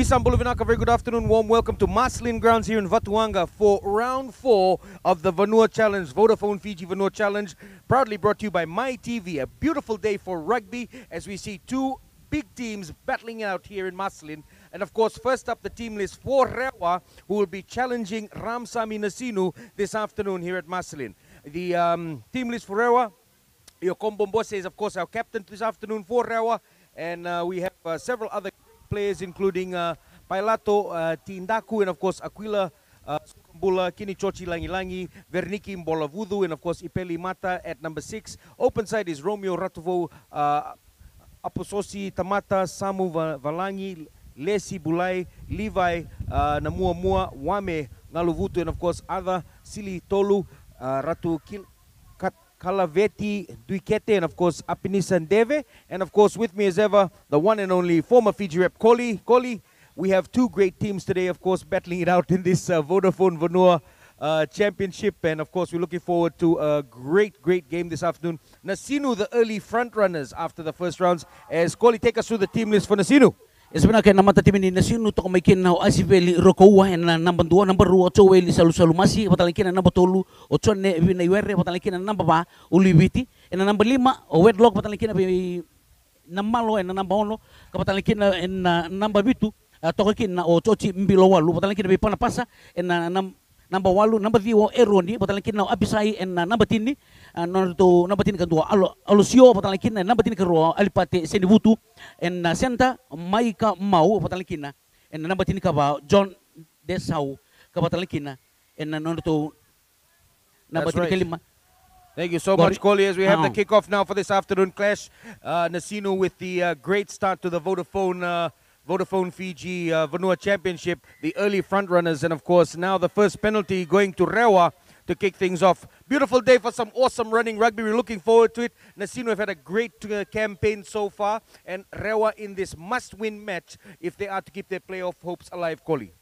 Nissan Buluvinaka, very good afternoon. Warm welcome to Maslin Grounds here in Vatuanga for round 4 of the Vanua Challenge, Vodafone Fiji Vanua Challenge, proudly brought to you by MyTV. A beautiful day for rugby as we see two big teams battling out here in Maslin. And of course, first up the team list for REWA, who will be challenging Ramsami NASINU this afternoon here at Maslin. The team list for REWA, Yokombo Mbose is of course our captain this afternoon for REWA. And we have several other players including Pailato Tindaku and of course Aquila Sukambula, Kini Chochi Langilangi, Verniki Mbolavudu and of course Ipeli Mata at number 6. Open side is Romeo Ratovo, Apososi Tamata, Samu Valangi, Lesi Bulai, Levi Namuamua, Wame Ngaluvutu and of course other Sili Tolu, Ratu Kalaveti Duikete and of course Apinisan Deve. And of course with me as ever, the one and only former Fiji rep Koli. Koli, we have two great teams today, of course, battling it out in this Vodafone Vanua Championship. And of course, we're looking forward to a great game this afternoon. NASINU, the early front runners after the first rounds. As Koli, take us through the team list for NASINU. Sebenarnya nama tim ini NASINU to kamakin na asiveli rokowa en number 2 number 2 weli salu masi patalikin number 3 ochone vina iwere patalikin number 4 uliviti en number 5 wedlock patalikin namalo en number 1 kapatalikin en number 2 tokakin na ochochi mbilo walu patalikin pana pasa en number 8 number 3 eroni patalikin na abisai en number 10 number 10 kedua alusio patalikin number 10 kedua alipate senibutu en senta maika mau patalikin en number 10 kaba John Desau kapatalikin en number 10 kelima. Thank you so much, Koli, as we have the kickoff now for this afternoon clash. NASINU with the great start to the Vodafone Fiji Vanua Championship, the early front runners, and of course now the first penalty going to REWA to kick things off. Beautiful day for some awesome running rugby. We're looking forward to it. NASINU have had a great campaign so far, and REWA in this must-win match if they are to keep their playoff hopes alive, Koli.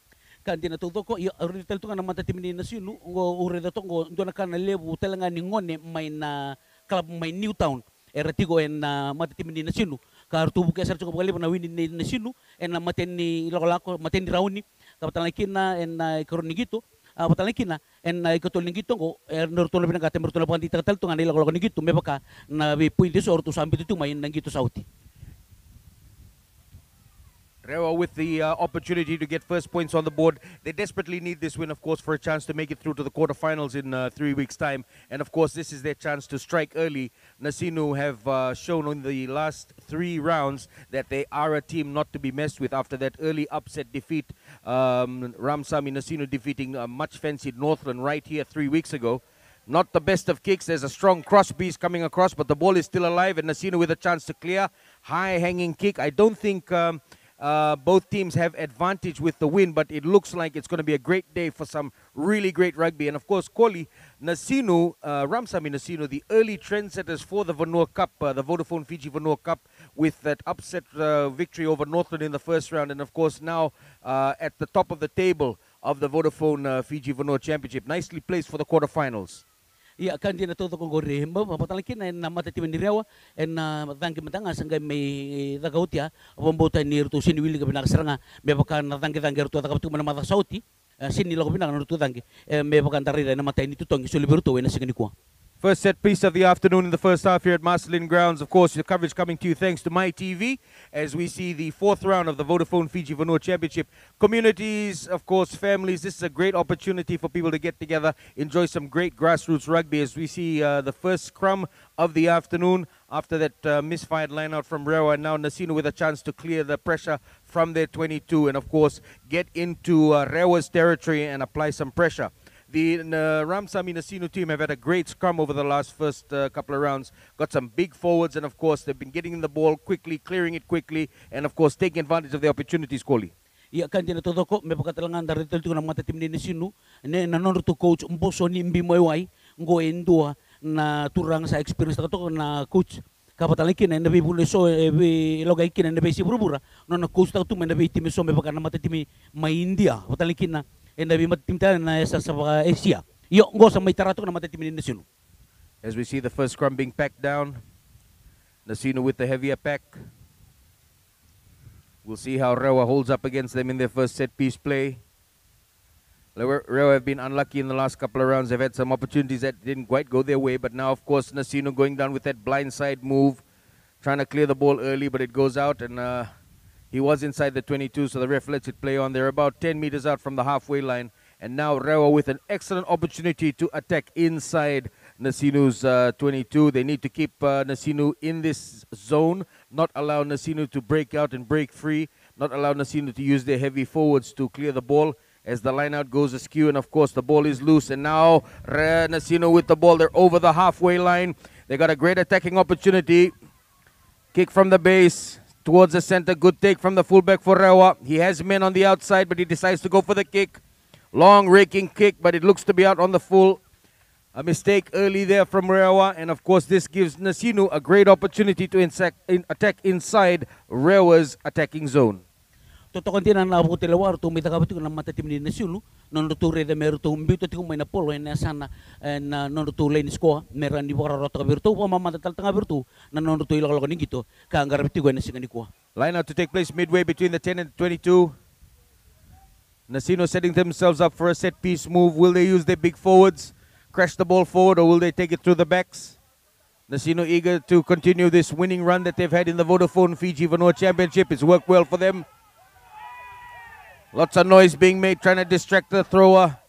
Kandi na tuto ko oriental to na mata tim ni NASINU ngo ure to ngo ndona kana lebu telanga ni ngone may na club may Newtown eratigo en mata tim ni NASINU kartu buka ser cukup kali na win ni NASINU en maten ni lako maten ni rauni kapatalakin na en koroni gitu patalakin na en ikotol gitu ngo nortolo pinang kate nortolo pang ditatal to ngani lako ni gitu mebaka na bi puides or to sambil itu main nang gitu sauti. REWA with the opportunity to get first points on the board. They desperately need this win, of course, for a chance to make it through to the quarterfinals in 3 weeks' time. And, of course, this is their chance to strike early. NASINU have shown in the last 3 rounds that they are a team not to be messed with after that early upset defeat. Ramsami NASINU defeating much fancied Northland right here 3 weeks ago. Not the best of kicks. There's a strong cross piece coming across, but the ball is still alive. And NASINU with a chance to clear. High-hanging kick. I don't think... both teams have advantage with the win, but it looks like it's going to be a great day for some really great rugby. And of course, Koli, NASINU, Ramsami NASINU, the early trendsetters for the Vanua Cup, the Vodafone Fiji Vanua Cup, with that upset victory over Northland in the first round. And of course, now at the top of the table of the Vodafone Fiji Vanua Championship, nicely placed for the quarterfinals. Iya kan dia nato ko gore hemba papatalakin en mata tim ni REWA en tangki matanga sangga may dagautia bombota ni rutu sini wili ka binak seranga me baka na tangki rutu takaptu mana mata sauti sini lo binak rutu tangki me baka tarira na mata ini tutong isuli beruto wena singani ko. First set piece of the afternoon in the first half here at Maslin Grounds. Of course, the coverage coming to you thanks to MyTV as we see the 4th round of the Vodafone Fiji Vanua Championship. Communities, of course, families, this is a great opportunity for people to get together, enjoy some great grassroots rugby as we see the first scrum of the afternoon after that misfired line out from REWA. And now NASINU with a chance to clear the pressure from their 22 and, of course, get into REWA's territory and apply some pressure. The Ramsami NASINU team have had a great scrum over the last couple of rounds. Got some big forwards, and of course, they've been getting the ball quickly, clearing it quickly, and of course, taking advantage of the opportunities, Koli. Iya kan dia nato ko me pakatalangan dari tel tu na mata tim ni NASINU ne nanon to coach mboso ni mbi moyway ngo endua na turang sa experience to na coach kapatalikin na nabi bulo so logay kin na nabi si burubura no na coach ta tu me nabi tim so me pakana mata tim may India patalikin na en nabi matimta na sa Asia. Yo ngo sa may tarato na mata tim ni NASINU. As we see the first scrum being packed down, NASINU with the heavier pack. We'll see how REWA holds up against them in their first set-piece play. REWA have been unlucky in the last couple of rounds. They've had some opportunities that didn't quite go their way, but now, of course, NASINU going down with that blindside move, trying to clear the ball early, but it goes out, and he was inside the 22, so the ref lets it play on. They're about 10 meters out from the halfway line, and now REWA with an excellent opportunity to attack inside NASINU's 22. They need to keep NASINU in this zone, not allow NASINU to break out and break free, not allow NASINU to use their heavy forwards to clear the ball as the line-out goes askew, and of course the ball is loose, and now NASINU with the ball. They're over the halfway line. They got a great attacking opportunity. Kick from the base towards the center. Good take from the fullback for REWA. He has men on the outside, but he decides to go for the kick. Long raking kick, but it looks to be out on the full. A mistake early there from REWA, and of course this gives NASINU a great opportunity to attack inside REWA's attacking zone. Totoo din na nabuti lawar to may tagabati ko na matatim ni NASINU non tuture de meron to mbito ti ko may napolo na sana na non tulay ni sko meron ni wara rota virtu ko mamatatal tanga virtu na non to ilalo ni gito ka ngarabiti ko na singa ni ko. Line out to take place midway between the 10 and 22. NASINU setting themselves up for a set piece move. Will they use their big forwards, crash the ball forward, or will they take it through the backs? NASINU eager to continue this winning run that they've had in the Vodafone Fiji Vanua Championship. It's worked well for them. Lots of noise being made, trying to distract the thrower.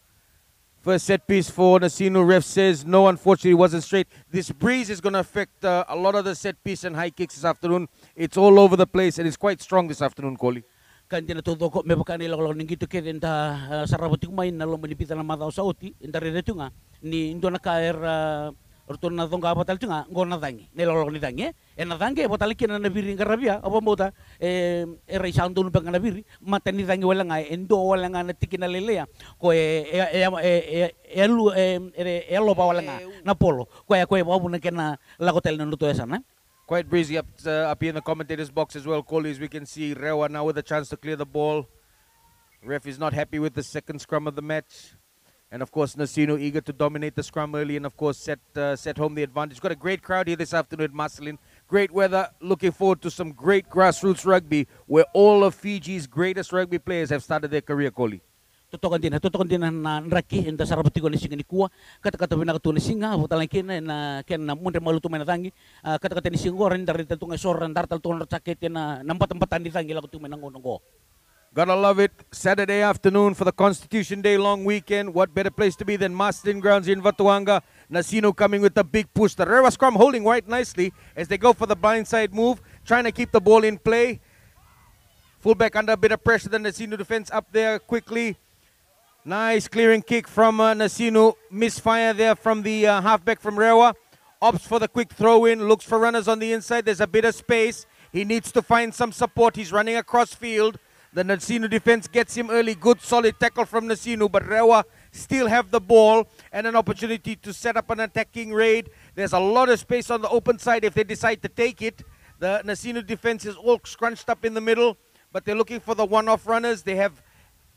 First set piece for NASINU. Ref says no, unfortunately, wasn't straight. This breeze is going to affect a lot of the set piece and high kicks this afternoon. It's all over the place, and it's quite strong this afternoon, Koli. Kandi na todo ko mebaka nila ko ng gito kaya inda sarabati ko may nalo manipita na mataw sa uti inda reto nga ni indo na kaer orton na donga batal nga ngona dangi nilo ni dangi na dangi batal kina na biri ngarabia apa mota era isang dun bang na biri mata ni dangi wala nga endo wala nga natikina lelea ko elo pa wala nga na polo ko babu na kena lakotel na luto sana. Quite breezy up here in the commentators box as well, Koli, as we can see REWA now with a chance to clear the ball. Ref is not happy with the second scrum of the match. And of course NASINU eager to dominate the scrum early and of course set home the advantage. Got a great crowd here this afternoon at Marcelin. Great weather, looking forward to some great grassroots rugby where all of Fiji's greatest rugby players have started their career, Koli. Totoo din na raki inda sarabati ko ni singa ni kuwa kata bina to ni singa botalan na ken na munde maluto may natangi kata ni singo rin dari to nga soran dartal to na sakit na nampat-empatan ni tangi lago tumen ngo. Gotta love it. Saturday afternoon for the Constitution Day long weekend. What better place to be than Marcelin Grounds in Vatuanga. NASINU coming with the big push. The REWA scrum holding right nicely as they go for the blindside move, trying to keep the ball in play. Fullback under a bit of pressure. The NASINU defense up there quickly. Nice clearing kick from NASINU. Misfire there from the halfback from REWA. Opts for the quick throw in. Looks for runners on the inside. There's a bit of space. He needs to find some support. He's running across field. The NASINU defense gets him early. Good solid tackle from NASINU. But REWA still have the ball and an opportunity to set up an attacking raid. There's a lot of space on the open side if they decide to take it. The NASINU defense is all scrunched up in the middle. But they're looking for the one-off runners. They have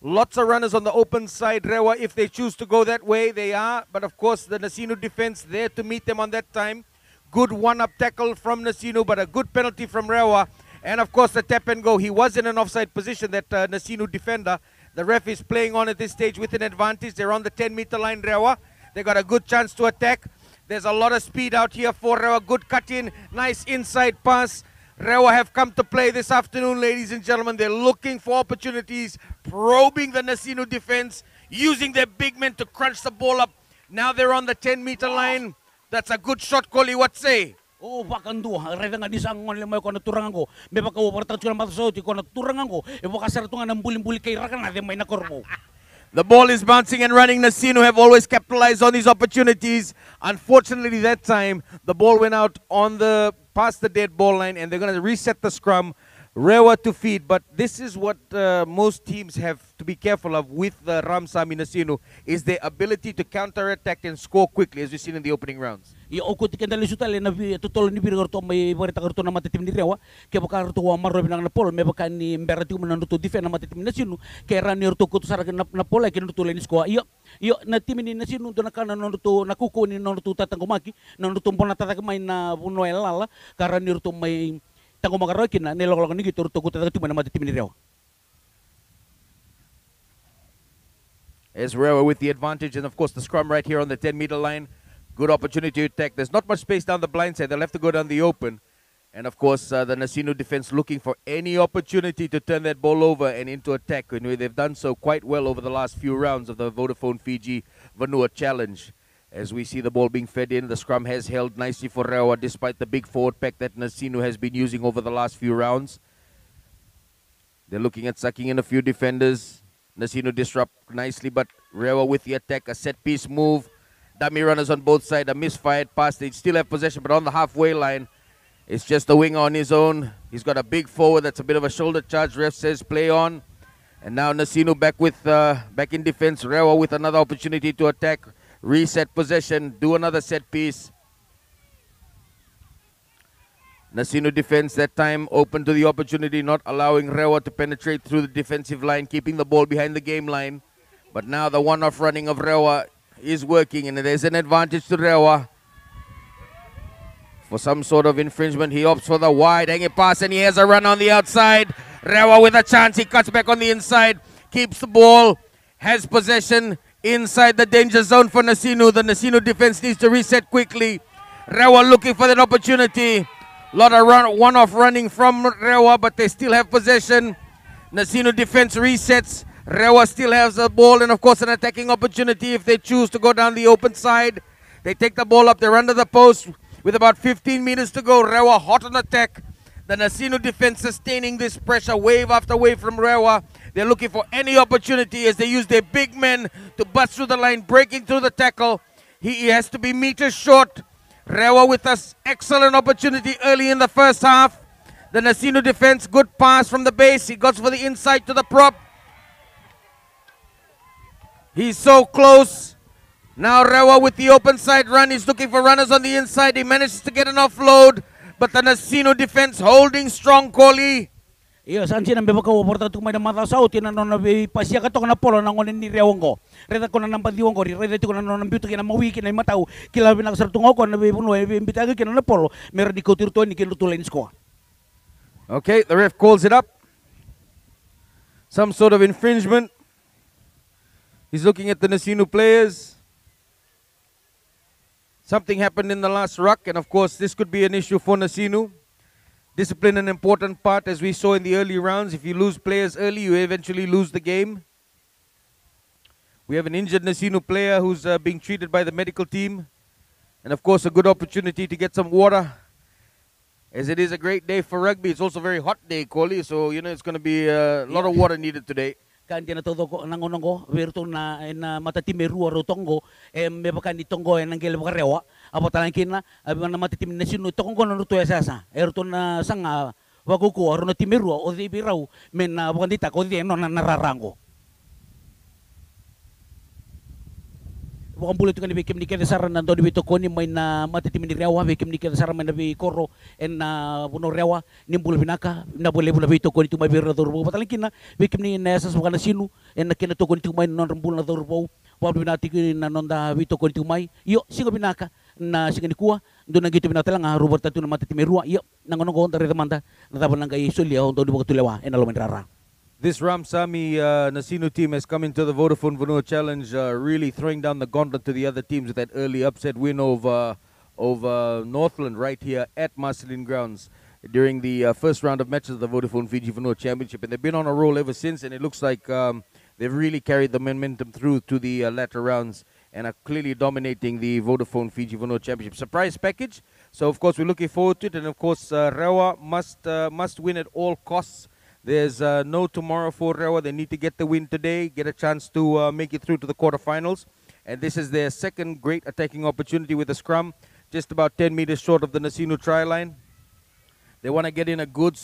lots of runners on the open side. REWA, if they choose to go that way, they are. But of course, the NASINU defense there to meet them on that time. Good one-up tackle from NASINU, but a good penalty from REWA. And of course, the tap and go. He was in an offside position, that NASINU defender. The ref is playing on at this stage with an advantage. They're on the 10-meter line, REWA. They got a good chance to attack. There's a lot of speed out here for REWA. Good cut in, nice inside pass. REWA have come to play this afternoon, ladies and gentlemen. They're looking for opportunities, probing the NASINU defense, using their big men to crunch the ball up. Now they're on the 10-meter line. That's a good shot, Koli. What say? Oh, bakandu. Reda nga disang ngon lemay ko naturangan ko. May baka upartat ko na matasauti ko naturangan ko. E baka sarito nga nambulim-buli kay rakan na may nakormo. The ball is bouncing and running. NASINU have always capitalized on these opportunities. Unfortunately, that time, the ball went out on past the dead ball line, and they're going to reset the scrum. REWA to feed, but this is what most teams have to be careful of with the Ramsami NASINU, is their ability to counter-attack and score quickly, as we've seen in the opening rounds. Okut ikan dali sutal na tutol ni biro to may barita karto na matitim ni REWA kaya baka karto wa maro binang na pol may baka ni berati mo nanuto defend na matitim ni NASINU kaya ranir to kuto saragan na pol ay kinutuloy ni sko iyo na tim ni NASINU do nakana nanuto nakuko ni nanuto tatang kumaki nanuto pon na tatagmay na bunoy lala karanir to may tango magarokin na nilolok ni gitu tuku tata tu mana mati tim ni rewa. As REWA with the advantage, and of course the scrum right here on the 10-meter line. Good opportunity to attack. There's not much space down the blind side. They'll have to go down the open. And of course, the NASINU defense looking for any opportunity to turn that ball over and into attack. And they've done so quite well over the last few rounds of the Vodafone Fiji Vanua Challenge. As we see the ball being fed in, the scrum has held nicely for REWA despite the big forward pack that NASINU has been using over the last few rounds. They're looking at sucking in a few defenders. NASINU disrupt nicely, but REWA with the attack, a set-piece move. Dummy runners on both sides, a misfired pass. They still have possession, but on the halfway line, it's just the winger on his own. He's got a big forward. That's a bit of a shoulder charge. Ref says play on. And now NASINU back in defense. REWA with another opportunity to attack. Reset possession. Do another set piece. NASINU defense that time open to the opportunity, not allowing REWA to penetrate through the defensive line, keeping the ball behind the game line. But now the one-off running of REWA is working, and there's an advantage to REWA. For some sort of infringement, he opts for the wide hanging pass, and he has a run on the outside. REWA with a chance, he cuts back on the inside, keeps the ball, has possession inside the danger zone for NASINU. The NASINU defense needs to reset quickly. REWA looking for that opportunity. A lot of one-off running from REWA, but they still have possession. NASINU defense resets. REWA still has the ball, and of course an attacking opportunity if they choose to go down the open side. They take the ball up, they're under the post with about 15 meters to go. REWA hot on attack. The NASINU defense sustaining this pressure wave after wave from REWA. They're looking for any opportunity as they use their big men to bust through the line, breaking through the tackle. He has to be meters short. REWA with an excellent opportunity early in the first half. The NASINU defense, good pass from the base. He goes for the inside to the prop. He's so close. Now REWA with the open side run. He's looking for runners on the inside. He manages to get an offload. But the NASINU defense holding strong, Koli. Iya, sanji na beba ko porta tu mai mata sau tina non na be pasia ka to na polo na ngonen ni rewongo. Reda ko na namba diwongo, reda tu ko na non bitu kina mawi kina matau. Kila bina sar tungo ko na be puno be bitaga kina na polo. Mer di ko tirto ni kilo tulen score. Okay, the ref calls it up. Some sort of infringement. He's looking at the NASINU players. Something happened in the last ruck, and of course this could be an issue for NASINU. Discipline an important part, as we saw in the early rounds. If you lose players early, you eventually lose the game. We have an injured NASINU player who's being treated by the medical team. And of course a good opportunity to get some water, as it is a great day for rugby. It's also a very hot day, Koli, so you know it's going to be a lot of water needed today. Kanti na todo ko nangonongo verto na matatime ruwa rotongo me bakan itongo nangele bakarewa apo talangkin na na matatim na sinu tongo no ruto esasa erto na sanga wakuko aro na time ruwa o di birau men na bakandita ko di no na nararango bukan bulat kan bikin nikah saran dan dodi bito koni main na matatim ni rewa bikin nikah saran main nabi koro en na puno rewa nimbul binaka na boleh bito koni tu mai birra dorbo patalingkin na bikin ni nesas bukan sinu en na kena to koni tu main non rembul na dorbo wa binati na nonda bito koni tu mai yo singo binaka na singa ni kuwa do na gitu binata lang rubor tatu na matatim ruwa yo nangono ko dari temanda na tabon lang kay sulia on dodi bakatulewa en alo menrara. This Ramsami NASINU team has come into the Vodafone Vanua Challenge really throwing down the gauntlet to the other teams with that early upset win over Northland right here at Marceline Grounds during the first round of matches of the Vodafone Fiji Vanua Championship. And they've been on a roll ever since, and it looks like they've really carried the momentum through to the latter rounds and are clearly dominating the Vodafone Fiji Vanua Championship. Surprise package. So, of course, we're looking forward to it. And, of course, REWA must win at all costs. There's no tomorrow for REWA. They need to get the win today, get a chance to make it through to the quarterfinals. And this is their second great attacking opportunity with a scrum, just about 10 meters short of the NASINU try line. They want to get in a good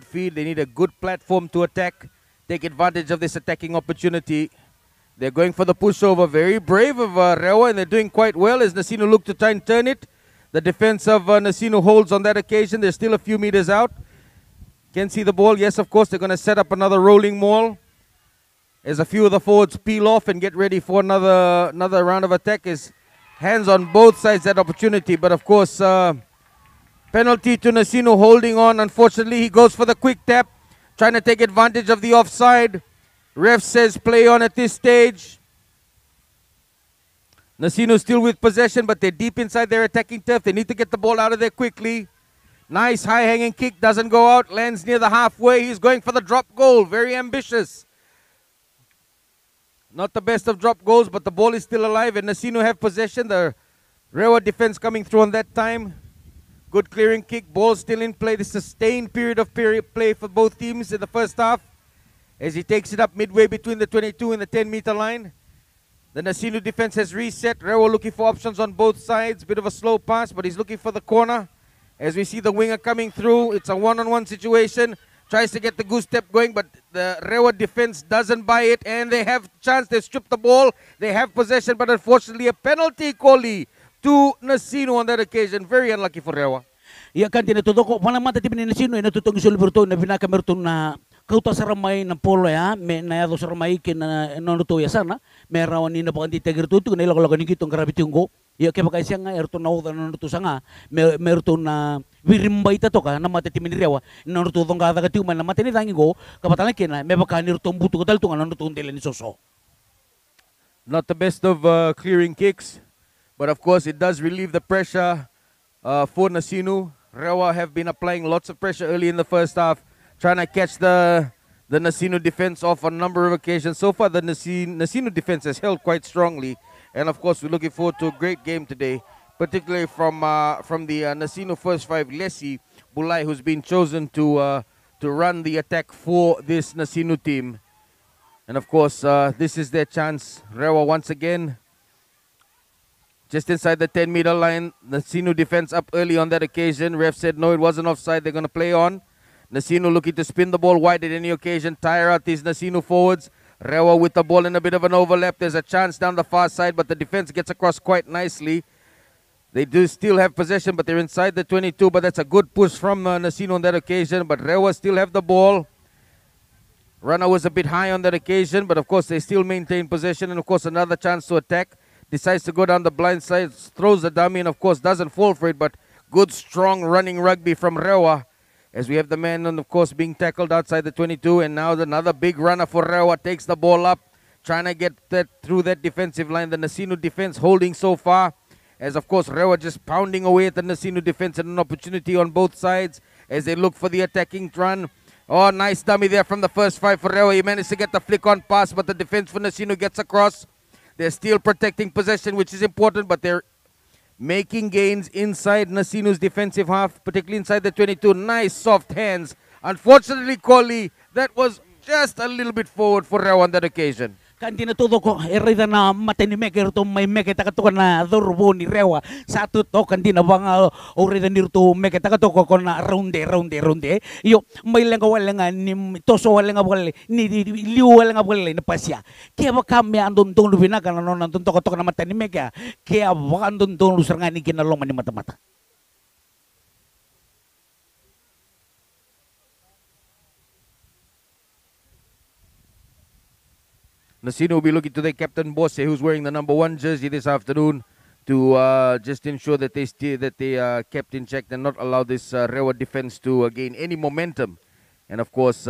feed. They need a good platform to attack, take advantage of this attacking opportunity. They're going for the pushover. Very brave of REWA, and they're doing quite well as NASINU look to try and turn it. The defense of NASINU holds on that occasion. They're still a few meters out. Can see the ball. Yes, of course, they're going to set up another rolling maul as a few of the forwards peel off and get ready for another round of attack. Is hands on both sides that opportunity. But, of course, Penalty to NASINU, holding on. Unfortunately, he goes for the quick tap, trying to take advantage of the offside. Ref says play on at this stage. NASINU still with possession, but they're deep inside their attacking turf. They need to get the ball out of there quickly. Nice high-hanging kick, doesn't go out, lands near the halfway. He's going for the drop goal, very ambitious. Not the best of drop goals, but the ball is still alive, and NASINU have possession. The REWA defense coming through on that time. Good clearing kick, ball still in play. The sustained period of play for both teams in the first half, as he takes it up midway between the 22 and the 10-meter line. The NASINU defense has reset. REWA looking for options on both sides. Bit of a slow pass, but he's looking for the corner. As we see the winger coming through, it's a one-on-one situation. Tries to get the goose step going, but the REWA defense doesn't buy it, and they have chance. They strip the ball. They have possession, but unfortunately a penalty Koli to NASINU on that occasion. Very unlucky for REWA. Ia kan tinatuto ko panamata tim ni NASINU ina tutong isulberto na binakamerto na kauta saramay na polo ya me na yato saramay kin na nonuto ya sana me rawan ni na pakanti tegertutu na ilok ni kitong karabitungo. Ia ke pakai siang erto na uda nonuto sanga merto na wirimbay tato ka na mata tim ni REWA nonuto tong kada katiuman na mata ni tangi go kapatalan kina me bakanir tombuto kadal tunga nonuto ndele ni soso. Not the best of clearing kicks, but of course it does relieve the pressure for NASINU. REWA have been applying lots of pressure early in the first half, trying to catch the NASINU defense off on a number of occasions. So far, the NASINU defense has held quite strongly, and of course, we're looking forward to a great game today, particularly from the NASINU first five, Lesi Bulai, who's been chosen to run the attack for this NASINU team. And of course, this is their chance. REWA once again, just inside the 10-meter line. NASINU defense up early on that occasion. Ref said no, it wasn't offside. They're going to play on. NASINU looking to spin the ball wide at any occasion. Tire out these NASINU forwards. REWA with the ball in a bit of an overlap. There's a chance down the far side, but the defense gets across quite nicely. They do still have possession, but they're inside the 22. But that's a good push from NASINU on that occasion. But REWA still have the ball. Runner was a bit high on that occasion, but of course they still maintain possession. And of course another chance to attack. Decides to go down the blind side, throws the dummy, and of course doesn't fall for it, but good strong running rugby from REWA, as we have the man, and of course being tackled outside the 22, and now another big runner for REWA takes the ball up, trying to get that through that defensive line. The NASINU defense holding so far, as of course REWA just pounding away at the NASINU defense, and an opportunity on both sides as they look for the attacking run. Oh, nice dummy there from the first five for REWA. He managed to get the flick on pass, but the defense for NASINU gets across. They're still protecting possession, which is important, but they're making gains inside NASINU's defensive half, particularly inside the 22. Nice soft hands. Unfortunately, Koli, that was just a little bit forward for REWA on that occasion. Kan tinatuto ko erida na mateni meker to may meke takato na dorbo ni REWA satu to kan tinabang orida nirto meke takato ko na rounde yo may lenga walenga ni toso walenga wale ni liu walenga wale na pasya kaya ba kami andon tong lubina kan non andon to na mateni meke kaya ba andon tong lusarngani kinalong ni mata-mata. NASINU will be looking to their captain Bosse, who's wearing the number 1 jersey this afternoon, to just ensure that they kept in check and not allow this REWA defense to gain any momentum, and of course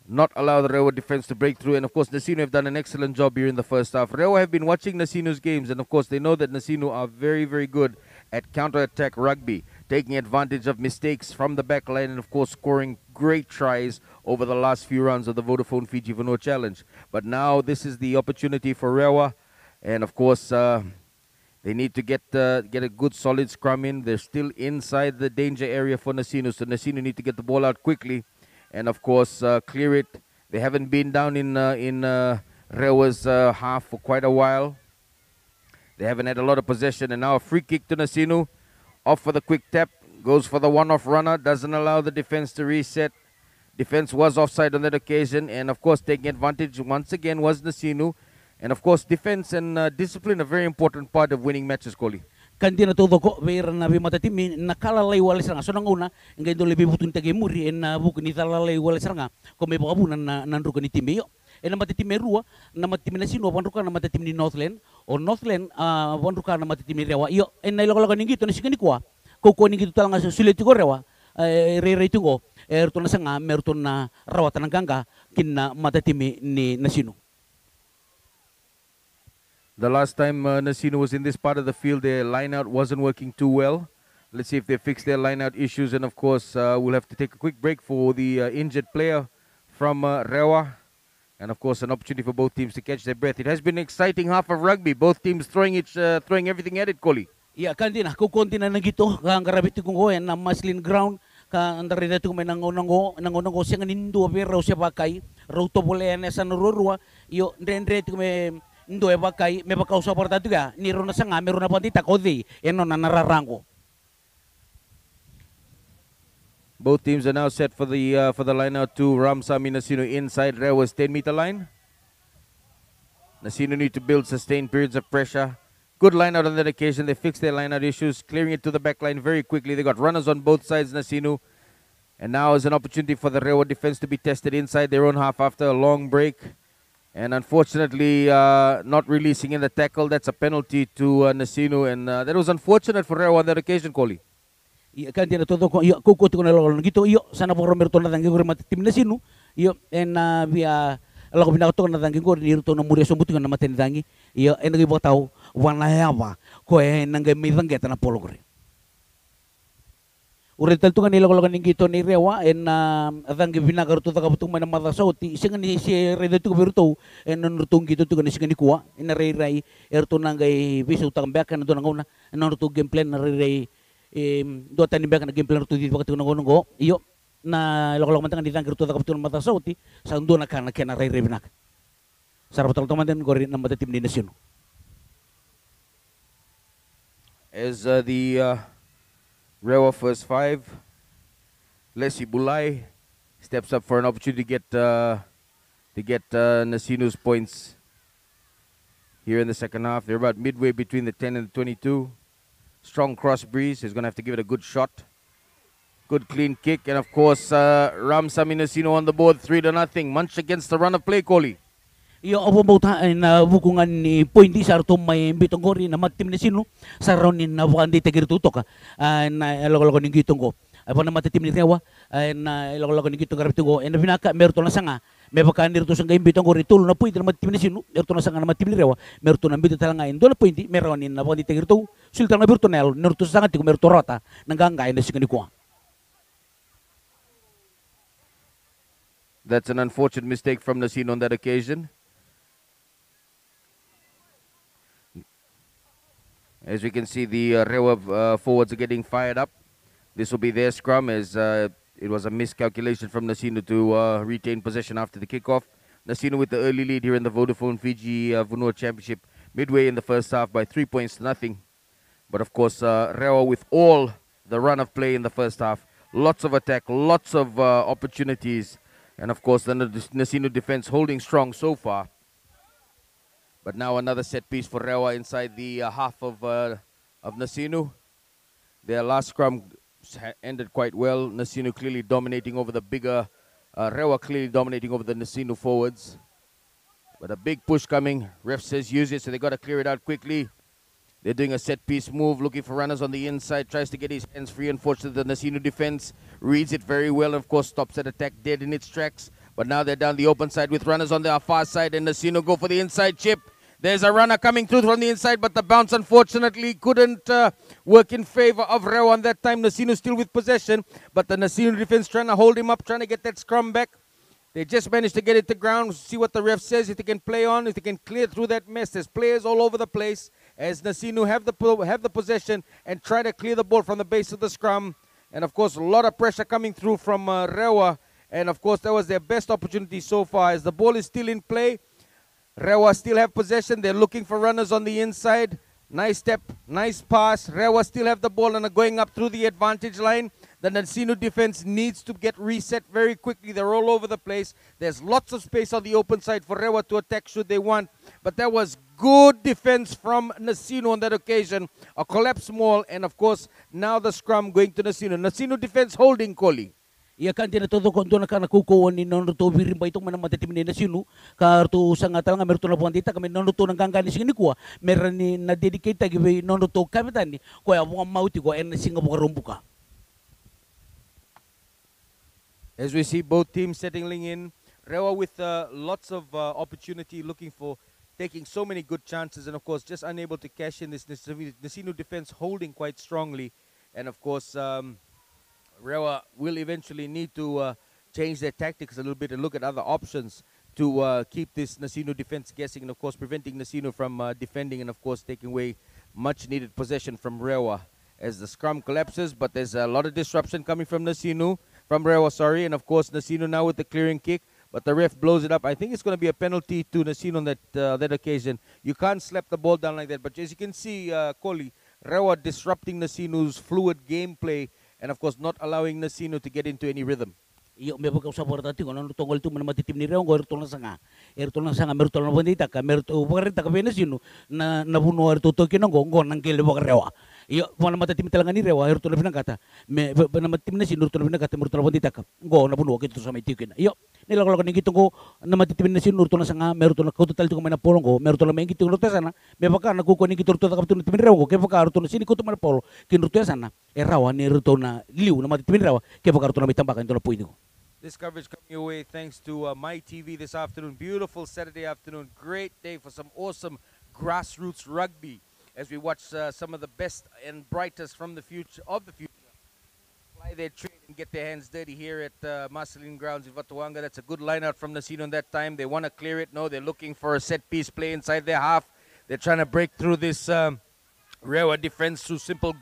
not allow the REWA defense to break through. And of course NASINU have done an excellent job here in the first half. REWA have been watching NASINU's games, and of course they know that NASINU are very, very good at counter-attack rugby, taking advantage of mistakes from the back line, and of course scoring great tries over the last few rounds of the Vodafone Fiji Vanua Challenge. But now this is the opportunity for REWA, and of course they need to get a good solid scrum in. They're still inside the danger area for NASINU, so NASINU need to get the ball out quickly and of course clear it. They haven't been down in REWA's half for quite a while. They haven't had a lot of possession, and now a free kick to NASINU. Off for the quick tap, goes for the one-off runner, doesn't allow the defense to reset. Defense was offside on that occasion, and of course taking advantage once again was NASINU. And of course defense and discipline a very important part of winning matches, Koli. Kan tinatuto ko mayroon na bimata timi nakalalay wala sa nga so nang una ngay do lebi butun tagi muri en buku ni talalay wala sa nga ko may pakabunan na nanro ka ni timi yo en na matitimi REWA na matitimi NASINU wanro ka na matitimi ni Northland o Northland wanro ka na matitimi REWA yo en nailokolokan ningi to na sigani ko kukunin gitu talang sulit ko rewa re tungo erto na sanga merto na rawatan ng ganga kinna matatimi ni NASINU. The last time NASINU was in this part of the field, their line-out wasn't working too well. Let's see if they fix their line-out issues. And, of course, we'll have to take a quick break for the injured player from REWA. And, of course, an opportunity for both teams to catch their breath. It has been an exciting half of rugby. Both teams throwing everything at it, Koli. Yeah, kantina kukunti na nagito kang karabit ko na maslin ground ka andare na may nangonongo siya nindo pero siya bakay roto bole na sa nororua yo ndendre may ndo e bakay may bakaw sa porta tuga niro na sanga meron na pantita kodi eno na nararango. Both teams are now set for the line out to Ramsami NASINU inside REWA's 10-meter line. NASINU need to build sustained periods of pressure. Good line out on that occasion. They fixed their line out issues, clearing it to the back line very quickly. They got runners on both sides, NASINU. And now is an opportunity for the REWA defense to be tested inside their own half after a long break. And unfortunately, not releasing in the tackle. That's a penalty to NASINU. And that was unfortunate for REWA on that occasion, Koli. Kantina todo ko kukuti ko na lolo gito iyo sana po romerto na tangi ko tim NASINU iyo en via ala ko binato na tangi ko ni to na muri so buti na maten tangi iyo en ngi botaw wana yawa ko en ngi mi tangeta na polo ko urital to kanila ko lang gito ni REWA en tangi binagar to kabutung man mata sauti singa ni si redo to berto en nurtung gito to ni singa ni kuwa en rai erto na ngai bisu tambak kan to ngona en nurtung game plan na rai do tani bek na game plan to di bakit ngongo iyo na lokolo mantang di tangkir to kapitun mata sauti sa ndo na kana kena rai rebinak sarap tol tomaten gori na mata tim di NASINU. As the REWA first five, Leslie Bulai steps up for an opportunity to get NASINU's points here in the second half. They're about midway between the 10 and the 22. Strong cross breeze. He's going to have to give it a good shot. Good clean kick. And, of course, Ramsami NASINU on the board, 3-0. Munch against the run of play, Koli. Iyo apo bauta na bukungan ni pointi sa arto may bitong gori na matim NASINU sa ronin na bukan di tegir tutok na loko ning gitong ko. Apo na matitim ni REWA na loko ning gitong karapito ko. En binaka merto na sanga. May bakandir to sang game bitong gori tulo na pointi na matim NASINU. Merto na sanga na matim ni REWA. Merto na bito talanga indo na pointi meronin na bukan di tegir to. Sultan na birto nel nerto sanga ti merto rota nanggangay na singa ni ko. That's an unfortunate mistake from NASINU on that occasion. As we can see, the REWA forwards are getting fired up. This will be their scrum as it was a miscalculation from NASINU to retain possession after the kickoff. NASINU with the early lead here in the Vodafone Fiji Vanua Championship midway in the first half by 3 points to nothing. But of course, REWA with all the run of play in the first half. Lots of attack, lots of opportunities. And of course, the NASINU defense holding strong so far. But now another set piece for REWA inside the half of NASINU. Their last scrum ended quite well. NASINU clearly dominating over the bigger, REWA clearly dominating over the NASINU forwards. But a big push coming. Ref says use it, so they got to clear it out quickly. They're doing a set piece move, looking for runners on the inside, tries to get his hands free. Unfortunately, the NASINU defense reads it very well, and of course stops that attack dead in its tracks. But now they're down the open side with runners on their far side, and NASINU go for the inside chip. There's a runner coming through from the inside, but the bounce unfortunately couldn't work in favor of REWA. And that time NASINU still with possession, but the NASINU defense trying to hold him up, trying to get that scrum back. They just managed to get it to ground. See what the ref says, if they can play on, if they can clear through that mess. There's players all over the place as NASINU have the possession and try to clear the ball from the base of the scrum. And of course, a lot of pressure coming through from REWA. And of course, that was their best opportunity so far as the ball is still in play. REWA still have possession. They're looking for runners on the inside. Nice step, nice pass. REWA still have the ball and are going up through the advantage line. The NASINU defense needs to get reset very quickly. They're all over the place. There's lots of space on the open side for REWA to attack should they want. But that was good defense from NASINU on that occasion. A collapse maul, and of course, now the scrum going to NASINU. NASINU defense holding, Koli. Ia kan tina todo kon tuna kana kuko ni non to birim ba itong mana matatim ni NASINU kartu sanga talanga merto na puantita kami non to nang kangkani singini kuwa meran ni na dedicate gibi non to kapitan ni ko ya mo mauti ko en singa buka rumbuka. As we see both teams settling in, REWA with lots of opportunity, looking for taking so many good chances, and of course just unable to cash in. This NASINU defense holding quite strongly, and of course REWA will eventually need to change their tactics a little bit and look at other options to keep this NASINU defense guessing, and of course preventing NASINU from defending, and of course taking away much needed possession from REWA as the scrum collapses. But there's a lot of disruption coming from REWA, sorry, and of course NASINU now with the clearing kick, but the ref blows it up. I think it's going to be a penalty to NASINU on that occasion. You can't slap the ball down like that, but as you can see, Koli, REWA disrupting NASINU's fluid gameplay, and of course not allowing NASINU to get into any rhythm. Iyo me baka usapor tati kono tongol tu mana matitim ni reong erto na sanga merto na bandita ka merto bagarita ka NASINU na nabuno erto to kinongo ngo nang kele baka rewa. Iyo mana matitim talanga ni rewa erto na pinangkata me na matitim NASINU erto na pinangkata merto na bandita ka ngo nabuno kito sa maitikin. Iyo nilakol kan ngito ngo na matitim NASINU erto na sanga merto na kauto tal tu mana polongo merto na mengito erto sana me baka na kuko ni kito erto ta kaptu timin reong ke baka erto na sini kuto mana polo kin erto sana erawa ni erto na liu na matitim rewa ke baka erto na mitambakan to na puino. This coverage coming your way thanks to My TV this afternoon. Beautiful Saturday afternoon. Great day for some awesome grassroots rugby as we watch some of the best and brightest from the future fly their train and get their hands dirty here at Marceline Grounds in Vatuanga. That's a good line out from NASINU in that time. They want to clear it. No, they're looking for a set piece play inside their half. They're trying to break through this REWA defense through simple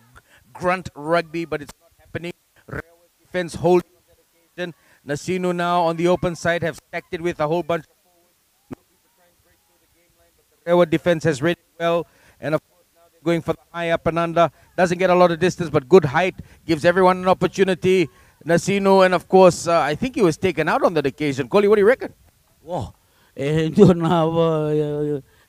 grunt rugby, but it's not happening. REWA defense holding on that occasion. NASINU now on the open side have stacked it with a whole bunch of forwards, looking to try and break through the game line, but the REWA defense has read it well, and of course now they're going for the high up and under. Doesn't get a lot of distance, but good height, gives everyone an opportunity. NASINU, and of course, I think he was taken out on that occasion. Koli, what do you reckon? Wow, doon na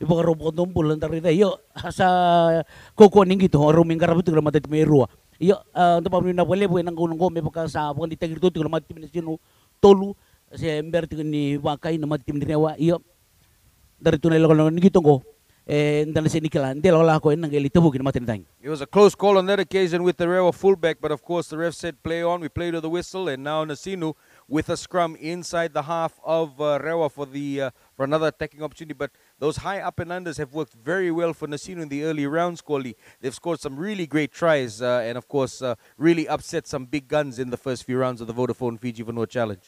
iba robot bulan tarita yo sa koko ningi to ruming karabut gula matat merua yo ando pa na wale bu nang gunung ko me baka sa pon ditagir to gula matim NASINU tolu se ember ni wakai na matim ni rewa yo dari tunai lo ningi to ko dan se nikalan de lo ko nang elite bu gina matin tang. It was a close call on that occasion with the REWA fullback, but of course the ref said play on. We played to the whistle, and now NASINU with a scrum inside the half of REWA for another attacking opportunity. But those high up and unders have worked very well for NASINU in the early rounds, Koli. They've scored some really great tries and, of course, really upset some big guns in the first few rounds of the Vodafone Fiji Vanua Challenge.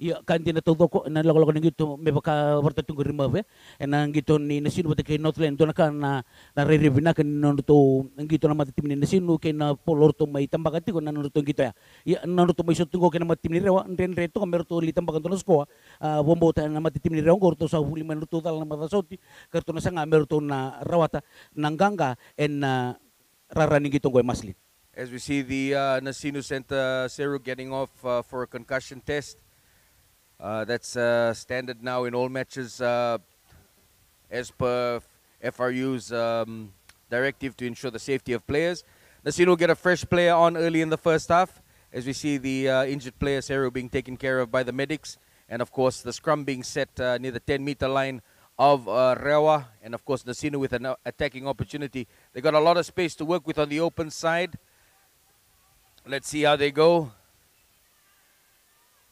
Iya kan tina todo ko na lako ng gito me baka warta tung remove nang gito ni NASINU pati kay Northland to na kan na re-review na kan to ang gito na matitim ni NASINU kay na polor to may tambakati ko na to gito ya nando to may shot ko kay na matitim ni rewa den reto kamero to li tambakan to na sko bombo ta na matitim ni rewa ko to sa huli man to tal na matasoti karto na sanga mero to na rawata nangganga en raraning gito ko maslin. As we see the NASINU center Seru getting off for a concussion test. That's standard now in all matches as per FRU's directive to ensure the safety of players. NASINU will get a fresh player on early in the first half as we see the injured player Seru being taken care of by the medics, and of course the scrum being set near the 10-meter line of REWA, and of course NASINU with an attacking opportunity. They got a lot of space to work with on the open side. Let's see how they go.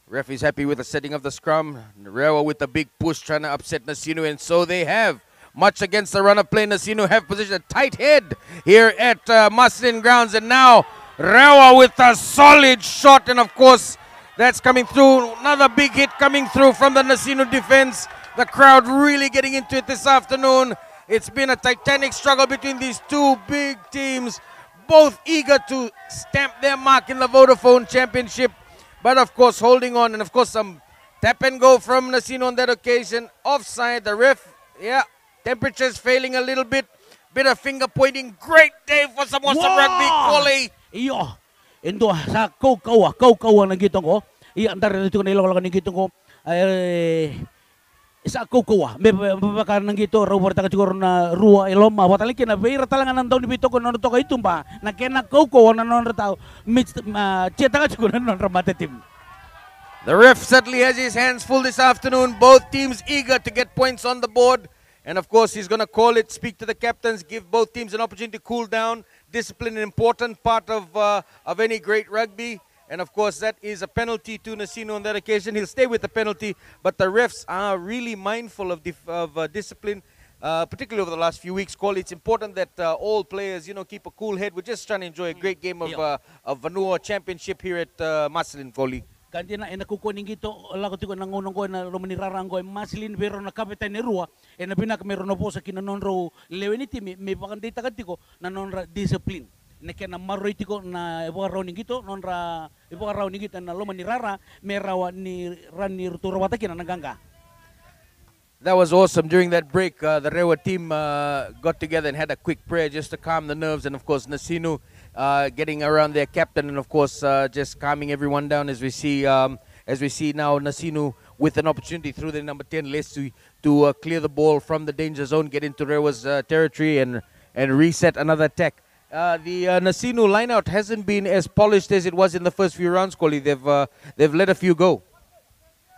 Ref is happy with the setting of the scrum. REWA with a big push trying to upset NASINU, and so they have. Much against the run of play, NASINU have position a tight head here at Marceline Grounds, and now REWA with a solid shot, and of course that's coming through. Another big hit coming through from the NASINU defense. The crowd really getting into it this afternoon. It's been a titanic struggle between these two big teams, both eager to stamp their mark in the Vodafone Championship. But of course holding on, and of course some tap and go from NASINU on that occasion. Offside, the ref, yeah, temperatures failing a little bit. Bit of finger pointing. Great day for some awesome rugby, Koli. Iyo, ito sa kaukawa ng gitong ko. Iya, antar dito ko nilawala ng gitong ko. Sa kaukawa, may baka ng gito, Robert ka siguro na REWA iloma. Watalikin na, bayra talaga ng taon ni Bito ko, nanoto ka itumba. Na kena kaukawa na nanoto tao. Cita ka siguro na nanoto matatim. The ref certainly has his hands full this afternoon. Both teams eager to get points on the board. And of course, he's going to call it, speak to the captains, give both teams an opportunity to cool down. Discipline, an important part of any great rugby. And of course, that is a penalty to NASINU on that occasion. He'll stay with the penalty, but the refs are really mindful of discipline, particularly over the last few weeks. Call it's important that all players, keep a cool head. We're just trying to enjoy a great game of Vanua Championship here at Maslin, Koli. Kantina ena kukunin gito lago tiko nangunong ko na romani rarango maslin pero na kapitan ni REWA ena binak meron po sa kinanonro leweniti may pakandita katiko nanonra discipline na kena maroy tiko na ibuka ni gito nonra ibuka ni gito na romani rara merawa ni rani ruturawata kinanaganga. That was awesome. During that break, the REWA team got together and had a quick prayer just to calm the nerves. And of course, NASINU getting around their captain, and of course, just calming everyone down as we see now NASINU with an opportunity through the number 10 list to clear the ball from the danger zone, get into REWA's territory, and reset another attack. The NASINU lineout hasn't been as polished as it was in the first few rounds, Koli. They've let a few go.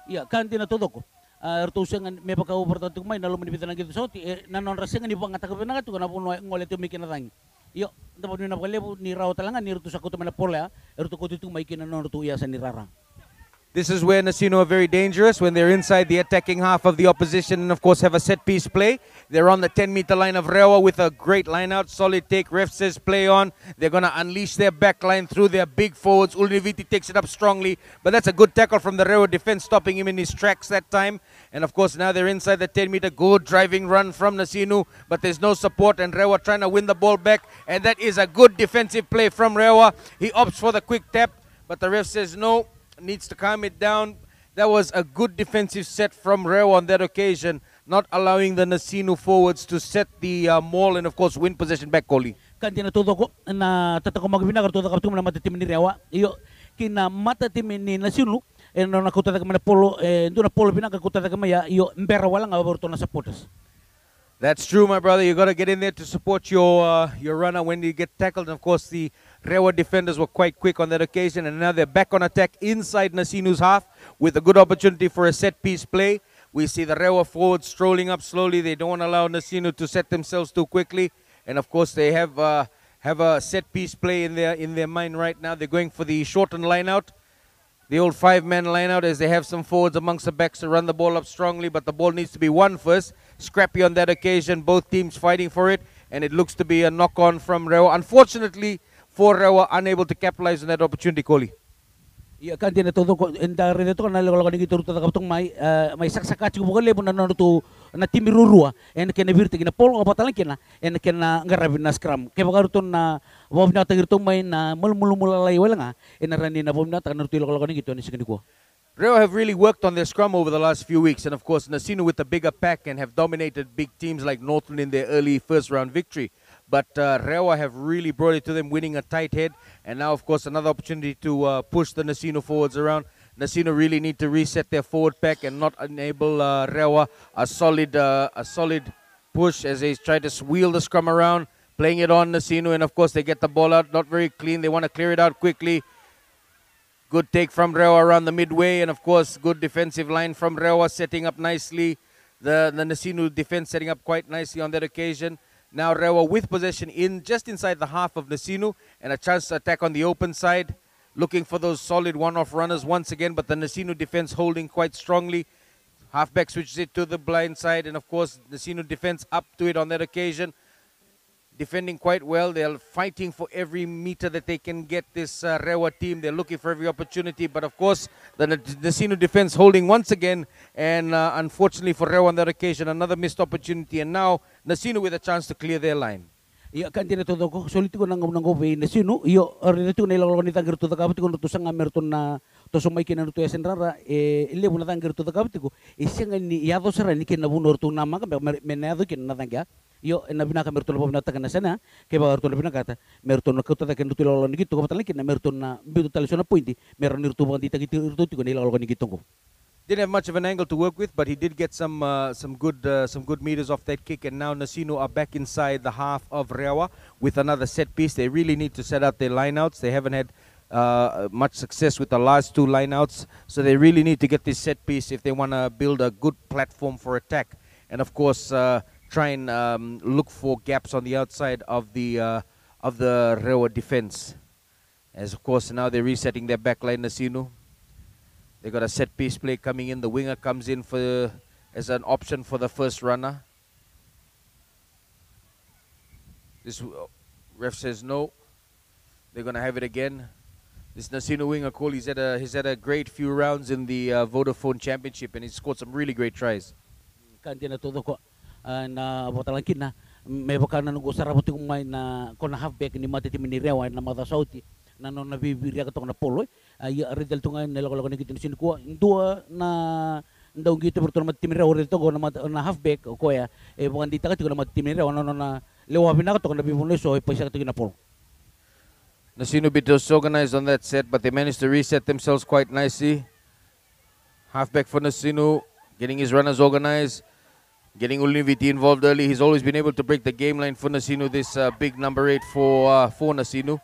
Yeah, kantina todo ko. Ertusengan may pagka-overtatuг may nalo manipita ng gito so nanon rasengan ni bang atag na to na puno ngole to mikin natang yo dapat na paglepo ni raw talanga ni ruto sa kuto man pola erto ko dito may kinanon ruto iya sa ni rara. This is where NASINU are very dangerous when they're inside the attacking half of the opposition and, of course, have a set-piece play. They're on the 10-meter line of REWA with a great line-out, solid take. Ref says play on. They're going to unleash their back line through their big forwards. Ulniviti takes it up strongly, but that's a good tackle from the REWA defense, stopping him in his tracks that time. And, of course, now they're inside the 10-meter. Good driving run from NASINU, but there's no support, and REWA trying to win the ball back. And that is a good defensive play from REWA. He opts for the quick tap, but the ref says no. Needs to calm it down. That was a good defensive set from REWA on that occasion, not allowing the NASINU forwards to set the maul and, of course, win possession back, Koli. Kantina todo ko na tatako magbinagar todo kaptum na matatim ni REWA. Iyo kina matatim ni NASINU na nakuta ka man polo nduna polo binagar kuta ka maya iyo mbera wala nga borto na supporters. That's true, my brother. You got to get in there to support your runner when you get tackled. And of course, the REWA defenders were quite quick on that occasion, and now they're back on attack inside NASINU's half with a good opportunity for a set-piece play. We see the REWA forwards strolling up slowly. They don't want to allow NASINU to set themselves too quickly, and of course, they have a set-piece play in their mind right now. They're going for the shortened line-out. The old five-man line-out as they have some forwards amongst the backs to run the ball up strongly, but the ball needs to be won first. Scrappy on that occasion, both teams fighting for it, and it looks to be a knock-on from REWA. Unfortunately, for REWA, unable to capitalize on that opportunity, Koli. Iya kan din todo ko endare dito kan nalo kan gito ruta kaptong may saksaka chiku bukan lebo na to na timirurua en ken virti kina polo kapatalan kina en ken ngarabi na scrum ke bagaruton na wab na tagirto may na mulmulalay wala nga en rani na bom na tan ruti lo kan gito ni sigani ko. REWA have really worked on their scrum over the last few weeks, and of course NASINU with the bigger pack and have dominated big teams like Northland in their early first-round victory. But REWA have really brought it to them, winning a tight head, and now of course another opportunity to push the NASINU forwards around. NASINU really need to reset their forward pack and not enable REWA a solid push as they try to wheel the scrum around, playing it on NASINU, and of course they get the ball out, not very clean. They want to clear it out quickly. Good take from REWA around the midway, and of course, good defensive line from REWA setting up nicely. The NASINU defense setting up quite nicely on that occasion. Now REWA with possession just inside the half of NASINU, and a chance to attack on the open side, looking for those solid one-off runners once again, but the NASINU defense holding quite strongly. Halfback switches it to the blind side, and of course, NASINU defense up to it on that occasion. Defending quite well. They're fighting for every meter that they can get this REWA team. They're looking for every opportunity. But, of course, the NASINU defense holding once again. And unfortunately for REWA on that occasion, another missed opportunity. And now NASINU with a chance to clear their line. Iya kan din todo ko solid ko nang pe NASINU iyo rito na ilalo ni tangir to da kapti ko to sanga merton na to sumay kinan to esenrara ile buna tangir to da kapti ko isang ni yado sara ni kin nabunor to nama ka menado kin na tangya yo na binaka merton lo binata kana sana ke ba merton binaka merton ko to da kin to ilalo ni gito ko patali kin na merton na bitu talisona pointi meron nirto ba dita gito irto ko ilalo ni gito ko. Didn't have much of an angle to work with, but he did get some good meters off that kick, and now NASINU are back inside the half of REWA with another set piece. They really need to set out their lineouts. They haven't had much success with the last two lineouts. So they really need to get this set piece if they want to build a good platform for attack. And of course, try and look for gaps on the outside of the REWA defense. As of course now they're resetting their backline, NASINU. They got a set piece play coming in. The winger comes in for as an option for the first runner. This ref says no. They're gonna have it again. This NASINU winger, Cole, he's had a great few rounds in the Vodafone Championship, and he's scored some really great tries. Kanti na todo ko na botalangkin na may baka na nag-usara mo tingong may na kung na halfback ni Mati Timinirawa na Mata Sauti na nung nabibirya ka itong na polo ay aridal ito ngayon nilakalaga na kita sinukuha yung dua na daw gito pero na Mati Timinirawa rin ito na halfback o kuya bukan dita ka ito na Mati Timinirawa na lewapin na ka ito na bibuloy so ay paisa ka ito na polo. NASINU bit disorganized on that set, but they managed to reset themselves quite nicely. Halfback for NASINU, getting his runners organized, getting Ulniviti involved early. He's always been able to break the game line for NASINU, this big number 8 for NASINU.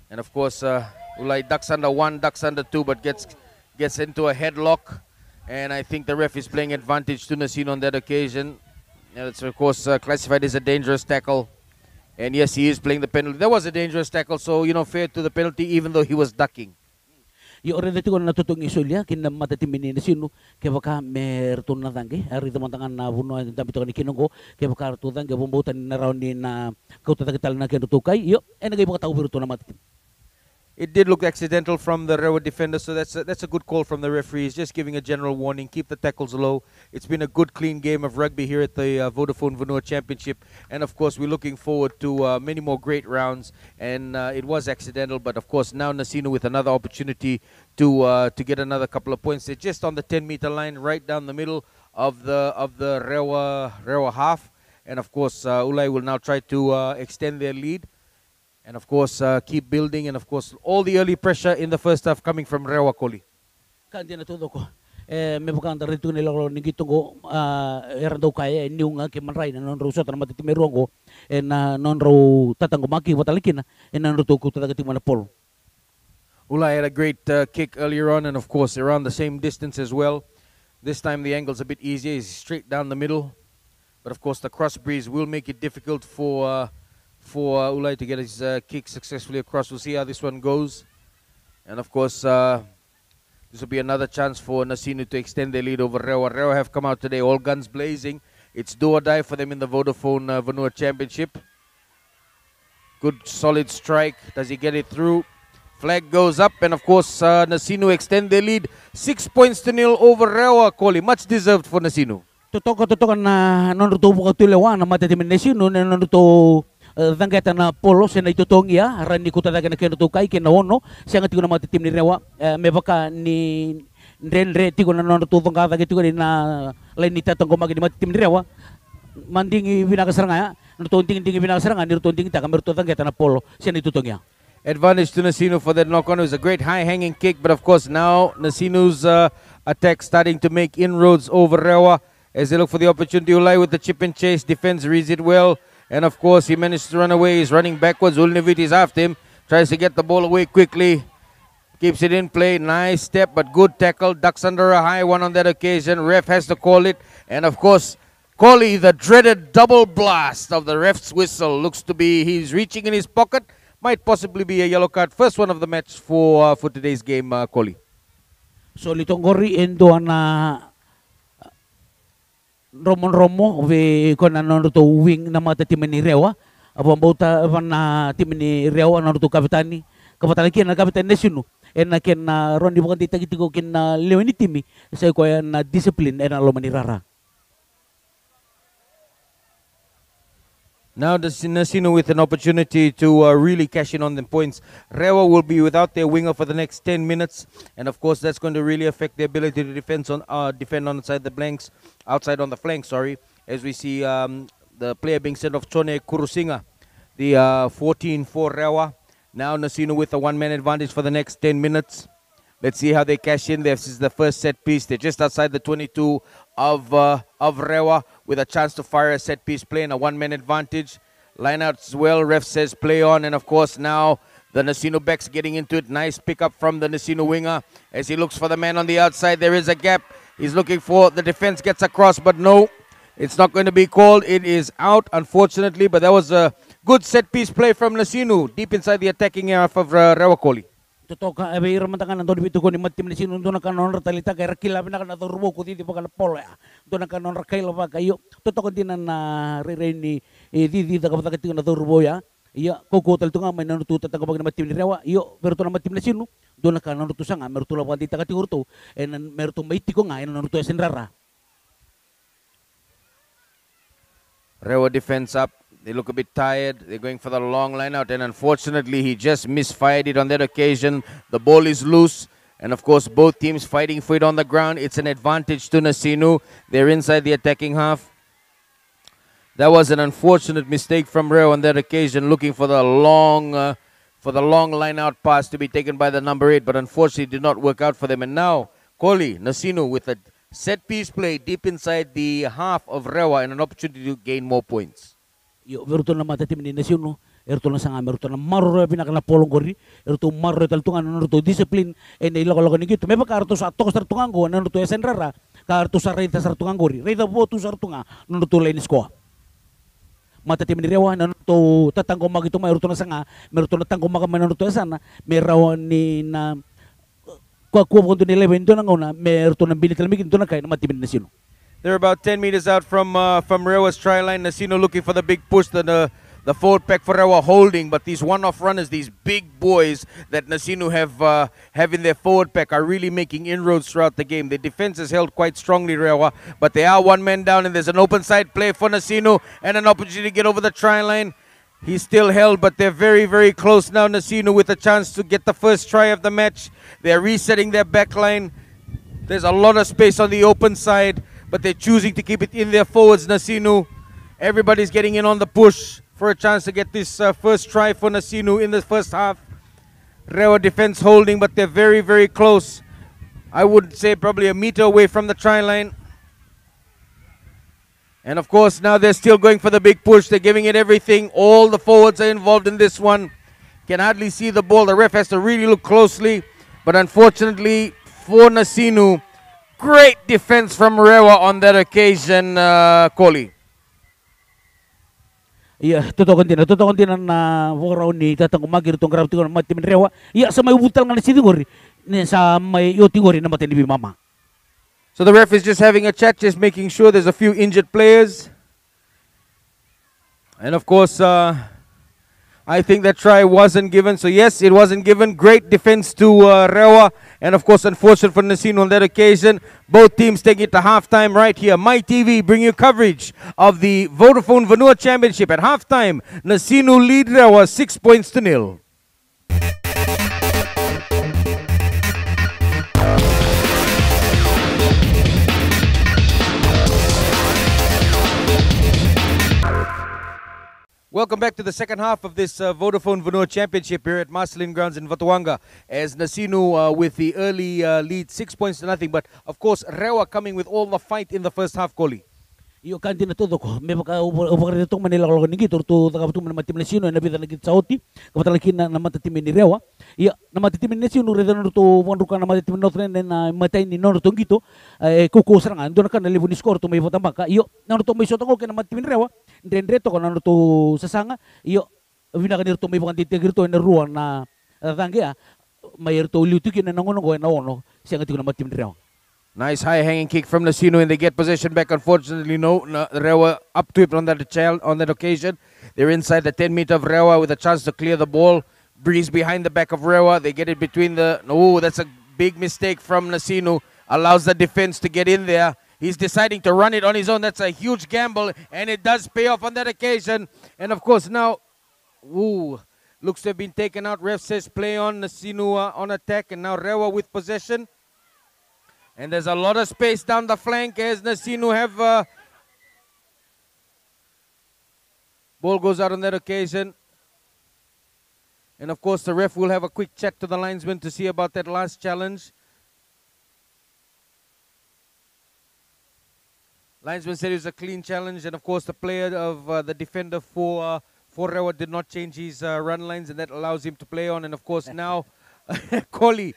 And of course, Ulai ducks under 1, ducks under 2, but gets into a headlock. And I think the ref is playing advantage to NASINU on that occasion. And it's of course classified as a dangerous tackle. And yes, he is playing the penalty. That was a dangerous tackle, so, you know, fair to the penalty, even though he was ducking. Yung rin dito ko na natutong isulya, kina matatimin ni sino, kaya baka merton na tangge, ari teman-teman na Vanua yung dami ito ni kinungko, kaya baka rito tangge, bumbutan na raw ni na kautatakital na kinutukay, yun, nagay baka tao pero ito na matatim. It did look accidental from the REWA defender, so that's a good call from the referee. He's just giving a general warning, keep the tackles low. It's been a good, clean game of rugby here at the Vodafone Vanua Championship. And, of course, we're looking forward to many more great rounds. And it was accidental, but, of course, now NASINU with another opportunity to get another couple of points. They're just on the 10-meter line, right down the middle of the REWA half. And, of course, Ulai will now try to extend their lead. And of course, keep building. And of course, all the early pressure in the first half coming from REWA, Koli. Kandi na todo ko. May bukang rito nila ko ningito ko eran daw kaya niung kiman ray na non rusot na matitimeruan ko na non raw tatang gumaki watalikin na non ruto ko tatagati mo na pol. Ulai had a great kick earlier on, and of course around the same distance as well. This time the angle's a bit easier. He's straight down the middle. But of course the cross breeze will make it difficult for Ulai to get his kick successfully across. We'll see how this one goes. And of course, this will be another chance for NASINU to extend their lead over REWA. REWA have come out today, all guns blazing. It's do or die for them in the Vodafone Vanua Championship. Good solid strike. Does he get it through? Flag goes up, and of course, NASINU extend their lead 6-0 over REWA. Koli, much deserved for NASINU. Totoo na non ruto po katulewa na matatimin NASINU na non ruto Dangketa na polo sa naitutong iya rani ko talaga na kinutukay kinawono siya nga tigo na matitim ni Rewa may baka ni Renre tigo na tutong ka tagay tigo na lain ni tatong gumagi ni matitim ni Rewa manding binakasaranga nutunting binakasaranga ni rutunting ta kamerto dangketa na polo siya naitutong iya. Advantage to NASINU for that knock-on. It was a great high-hanging kick, but of course now NASINU's attack starting to make inroads over REWA as they look for the opportunity. Ulai with the chip and chase, defense reads it well. And of course, he managed to run away. He's running backwards. Ulnivit is after him. Tries to get the ball away quickly. Keeps it in play. Nice step, but good tackle. Ducks under a high one on that occasion. Ref has to call it. And of course, Coley, the dreaded double blast of the ref's whistle. Looks to be he's reaching in his pocket. Might possibly be a yellow card. First one of the match for today's game, Coley. So, litong gori endo na Romo we ko na non to wing na matatimin ni Rewa abang bauta na tim ni Rewa na to kapitani kapatalakin na kapitan NASINU en na ken na rondi bukan ditagitigo ken na lewini timi sa ko na discipline en alo manirara. Now the NASINU with an opportunity to really cash in on them points. REWA will be without their winger for the next 10 minutes. And of course, that's going to really affect their ability to defend on outside on the flank, as we see the player being sent off, Chone Kurusinga, the 14 for REWA. Now NASINU with a one-man advantage for the next 10 minutes. Let's see how they cash in. This is the first set piece. They're just outside the 22 of REWA with a chance to fire a set piece play and a one-man advantage. Line out as well. Ref says play on. And of course now The NASINU backs getting into it. Nice pickup from the NASINU winger as he looks for the man on the outside. There is a gap. He's looking for the defense, gets across, but no, it's not going to be called. It is out, unfortunately, but that was a good set-piece play from NASINU deep inside the attacking half of REWA Koli. Totoka ebe iramantangan ando bitu ko ni matim ni sinu ndo nakanon talita kay rakila bina kana turbo ko dito pagala pola ndo nakanon rakaila pa kayo totoko dinan na re ni di da kapata kitin na turbo ya iya koko tal tunga may nanu tuta tanga pag matim ni rewa iyo pero to na matim ni sinu ndo nakanon to sanga meron to la dita ka tigurto en meron to maiti ko nga en nanu to senrara. REWA defense up. They look a bit tired. They're going for the long line out. And unfortunately, he just misfired it on that occasion. The ball is loose. And of course, both teams fighting for it on the ground. It's an advantage to NASINU. They're inside the attacking half. That was an unfortunate mistake from REWA on that occasion, looking for the long line out pass to be taken by the number 8. But unfortunately, it did not work out for them. And now, Koli, NASINU with a set-piece play deep inside the half of REWA and an opportunity to gain more points. Yo veruto na mata tim ni NASINU erto na sanga meruto na marro pinakala polong gori erto marro taltungan erto discipline en iloko ni gitu meba kartu sa tok sartungan go nan erto esenrara kartu sa reita sartungan gori reita botu sartunga nan erto lain sko mata tim ni REWA nan erto tatanggo magito ma erto na sanga meruto na tanggo maga nan erto esana merawa ni na kwa kontu ni leven to na ngona merto na binitlamig to na kay na matimin ni NASINU. They're about 10 meters out from REWA's try line. NASINU looking for the big push, the forward pack for REWA holding, but these one-off runners, these big boys that NASINU have in their forward pack are really making inroads throughout the game. The defense is held quite strongly, REWA, but they are one man down, and there's an open side play for NASINU and an opportunity to get over the try line. He's still held, but they're very, very close now. NASINU with a chance to get the first try of the match. They're resetting their back line. There's a lot of space on the open side, but they're choosing to keep it in their forwards, NASINU. Everybody's getting in on the push for a chance to get this first try for NASINU in the first half. REWA defense holding, but they're very, very close. I would say probably a meter away from the try line. And of course, now they're still going for the big push. They're giving it everything. All the forwards are involved in this one. Can hardly see the ball. The ref has to really look closely. But unfortunately for NASINU, great defense from REWA on that occasion, Koli. Iya, totoo din na waraw ni tatang umagir tong grab tingon matimin REWA. Iya, sa may ubutal nga NASINU gori, sa may yoting gori na matinibi mama. So the ref is just having a chat, just making sure there's a few injured players. And of course, I think that try wasn't given. So yes, it wasn't given. Great defense to REWA. And of course, unfortunate for NASINU on that occasion. Both teams taking it to halftime right here. My TV bring you coverage of the Vodafone Vanua Championship. At halftime, NASINU lead REWA 6-0. Welcome back to the second half of this Vodafone Vanua Championship here at Marceline Grounds in Vatuanga, as NASINU with the early lead 6-0. But of course, REWA coming with all the fight in the first half, Koli. Iyo kanti na todo ko may baka ubakar dito Manila ko ni gitu to tagaptu man matim NASINU na bita nagit sauti kapatalakin na matatim ni REWA iya na matatim ni NASINU redan to wanruka na matatim notren na matay ni no to gito kuko serangan do na kan libu ni score to may baka iyo na to may shot ko na matatim ni REWA ndre to kan to sasanga iyo vinakanir to may baka titigir to na ruan na tanggia mayer to lutukin na nangono ko na ono siya ngati ko na matim ni REWA. Nice high hanging kick from NASINU, and they get possession back. Unfortunately, no, REWA up to it on that occasion. They're inside the 10-meter of REWA with a chance to clear the ball. Breeze behind the back of REWA. They get it between the... Oh, that's a big mistake from NASINU. Allows the defense to get in there. He's deciding to run it on his own. That's a huge gamble, and it does pay off on that occasion. And of course now... Ooh, looks to have been taken out. Ref says play on. NASINU on attack, and now REWA with possession. And there's a lot of space down the flank as NASINU have... Ball goes out on that occasion. And of course the ref will have a quick chat to the linesman to see about that last challenge. Linesman said it was a clean challenge, and of course the player of the defender for for REWA did not change his run lines, and that allows him to play on. And of course now, Koli.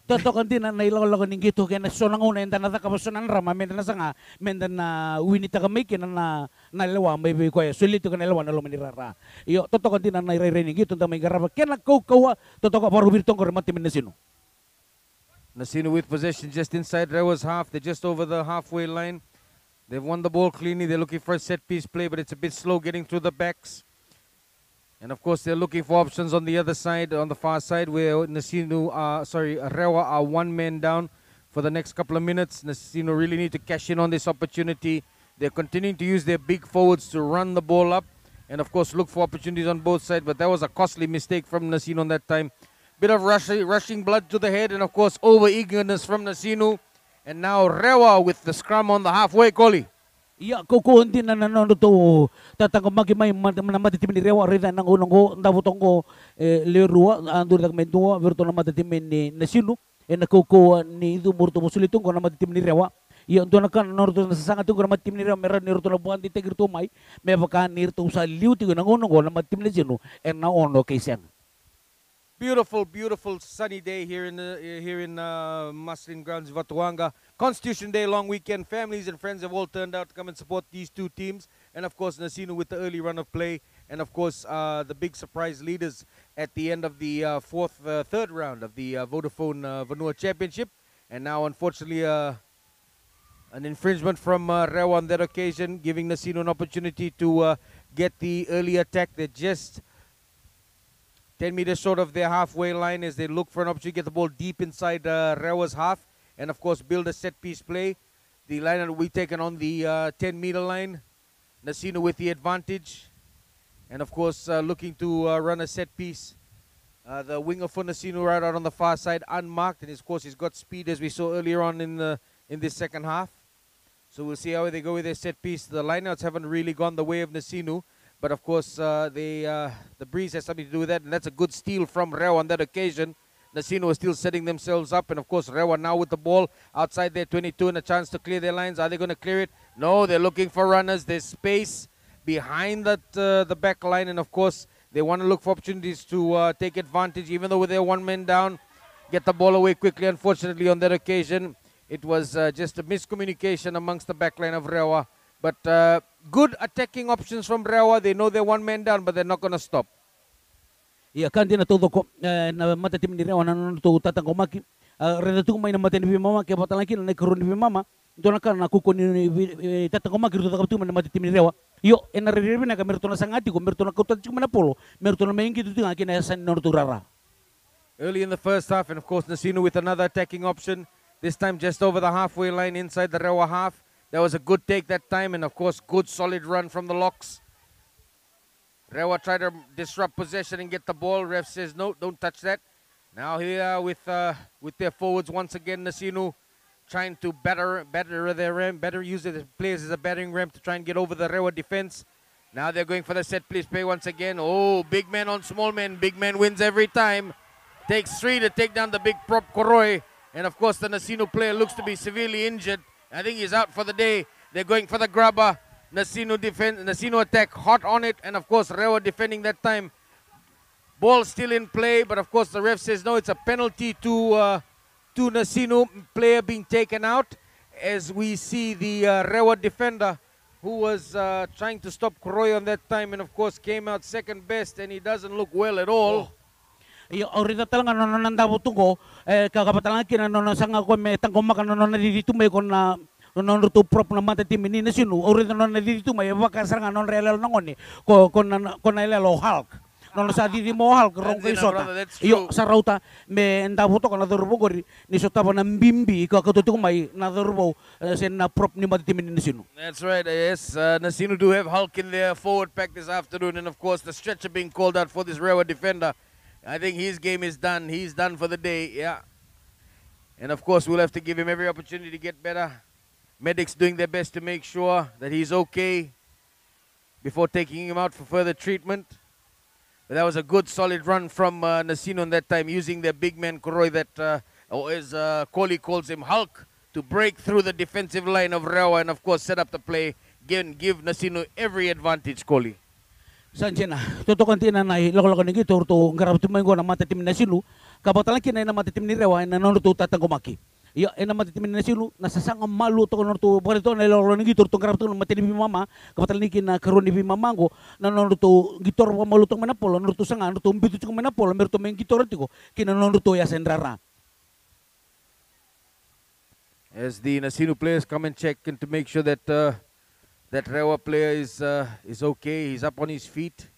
Toto kantina na ilaw ning gitu kaya na sonang una enda na kapasonan rama menda na sanga menda na winita kami kina na lewa may ko ya sulito kana lewa na lo manirara. Yo toto kantina na ire ning gitu tamay garaba kena ko toto ka paru birtong ko remati NASINU. NASINU with possession just inside REWA's half. They're just over the halfway line. They've won the ball cleanly. They're looking for a set piece play, but it's a bit slow getting through the backs. And of course, they're looking for options on the other side, on the far side, where REWA are one man down for the next couple of minutes. NASINU really need to cash in on this opportunity. They're continuing to use their big forwards to run the ball up, and of course, look for opportunities on both sides. But that was a costly mistake from NASINU on that time. Bit of rushing blood to the head, and of course, over-eagerness from NASINU. And now REWA with the scrum on the halfway, Koli. Iya, koko hindi na nanono to tatang magimay na matitim ni REWA rida nang unong ko ndabutong ko lerua andur dag mentua virtu na matitim ni NASINU na koko ni itu murto musulitong ko na matitim ni REWA. Iya ndo na kan norto na sasanga to na matitim ni REWA meran ni ruto na buan di tegir to mai me baka nir to sa liu tigo nang unong ko na matitim ni NASINU na ono kay sen. Beautiful, beautiful sunny day here in Maslin Grounds, Vatuanga. Constitution Day, long weekend. Families and friends have all turned out to come and support these two teams. And of course, NASINU with the early run of play. And of course, the big surprise leaders at the end of the third round of the Vodafone Vanua Championship. And now, unfortunately, an infringement from REWA on that occasion, giving NASINU an opportunity to get the early attack. They're just 10 meters short of their halfway line as they look for an opportunity to get the ball deep inside REWA's half and, of course, build a set-piece play. The line will be taken on the 10-meter line. NASINU with the advantage. And, of course, looking to run a set-piece. The winger for NASINU right out on the far side, unmarked. And, of course, he's got speed as we saw earlier on in this second half. So we'll see how they go with their set-piece. The lineouts haven't really gone the way of NASINU. But of course, the breeze has something to do with that, and that's a good steal from REWA on that occasion. NASINU was still setting themselves up, and of course, REWA now with the ball outside their 22 and a chance to clear their lines. Are they going to clear it? No, they're looking for runners. There's space behind the back line, and of course, they want to look for opportunities to take advantage, even though with their one man down, get the ball away quickly. Unfortunately, on that occasion, it was just a miscommunication amongst the back line of REWA. But good attacking options from REWA. They know they're one man down, but they're not going to stop. Iya kan din todo ko na matatim ni REWA na to tatang ko maki reda tu may na matin ni mama kaya patang laki na karon ni mama to na kan nakuko ni tatang ko maki to takap tu na matatim ni REWA. Yo na rere na kamerto na sangati ko merto na kutat ko na polo merto na maingki tu tinga kina san no rara. Early in the first half, and of course NASINU with another attacking option. This time just over the halfway line inside the REWA half. That was a good take that time, and of course, good solid run from the locks. REWA tried to disrupt possession and get the ball. Ref says, no, don't touch that. Now here with their forwards once again, NASINU trying to better their ram, better use the players as a battering ram to try and get over the REWA defense. Now they're going for the set piece play once again. Oh, big man on small man. Big man wins every time. Takes 3 to take down the big prop Koroi. And of course, the NASINU player looks to be severely injured. I think he's out for the day. They're going for the grabber. NASINU attack, hot on it. And of course, REWA defending that time. Ball still in play. But of course, the ref says no, it's a penalty to NASINU. Player being taken out. As we see the REWA defender who was trying to stop Koroi on that time. And of course, came out second best. And he doesn't look well at all. Iyo orita talaga no nandabo tungo kakapatalan kina no sanga ko me tangko makano no dito may kon na no to prop na mata tim ni NASINU orita no dito may baka saranga no real no ngoni kon na lelo Hulk no sa di mo Hulk rong ko sota iyo sa rauta me ndabo to kana durbo gori ni sota pa nambimbi ka katutu may na durbo sen na prop ni mata tim ni NASINU. That's right. Yes, NASINU do have Hulk in their forward pack this afternoon, and of course the stretcher being called out for this REWA defender. I think his game is done. He's done for the day, yeah. And of course, we'll have to give him every opportunity to get better. Medics doing their best to make sure that he's okay before taking him out for further treatment. But that was a good, solid run from NASINU in that time, using their big man Koroi, that, or as Koli calls him, Hulk, to break through the defensive line of REWA and, of course, set up the play. Give NASINU every advantage, Koli. Sanjena, toto kantina na loko ni gitu to ngarap tu mengo na mata tim NASINU, kabatalan kina na mata tim ni REWA na nono to tatang kumaki. Ya, na mata tim NASINU nasasang malu to nono to barito na loko ni gitu to ngarap to mata ni mama, kabatalan kina karon ni mamango na nono to gitor wa malu to manapolo nono to sanga nono to mbitu to manapolo mer to men gitor tiko kina nono to ya sendrara. As the NASINU players come and check and to make sure that that REWA player is okay. He's up on his feet.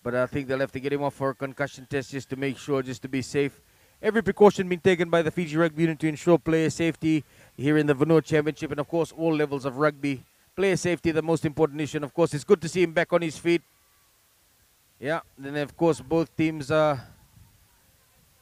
But I think they'll have to get him off for a concussion test just to make sure, just to be safe. Every precaution being taken by the Fiji Rugby Union to ensure player safety here in the Vanua Championship and, of course, all levels of rugby. Player safety, the most important issue. And, of course, it's good to see him back on his feet. Yeah, then, of course, both teams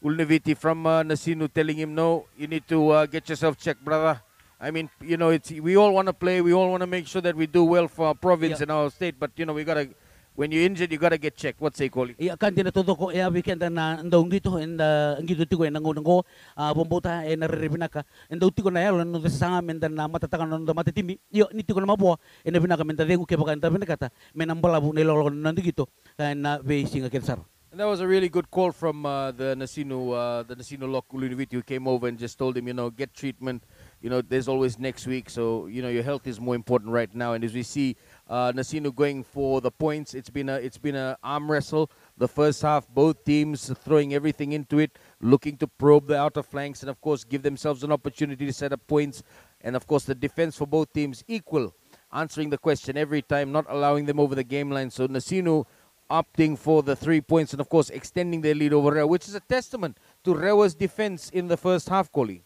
Ulneviti from NASINU telling him, no, you need to get yourself checked, brother. I mean, you know, we all want to play. We all want to make sure that we do well for our province and our state. But, you know, we got to, when you're injured, you got to get checked. What's say, Koli? Iya kan tinatuto ko weekend na ndong dito and ngito tigo nango bombota na rebinaka ndong tigo na yalo no sanga menda na matatakan no matitimi yo niti ko na mabuo na binaka menda dengu ke baka nda binakata menambala bu nilolo nandi gito na be singa kensar. And that was a really good call from the NASINU Lock Uluniviti, who came over and just told him, you know, get treatment. You know, there's always next week. So, you know, your health is more important right now. And as we see NASINU going for the points, it's been a arm wrestle. The first half, both teams throwing everything into it, looking to probe the outer flanks and, of course, give themselves an opportunity to set up points. And, of course, the defense for both teams equal, answering the question every time, not allowing them over the game line. So NASINU opting for the 3 points and, of course, extending their lead over REWA, which is a testament to REWA's defense in the first half, Koli.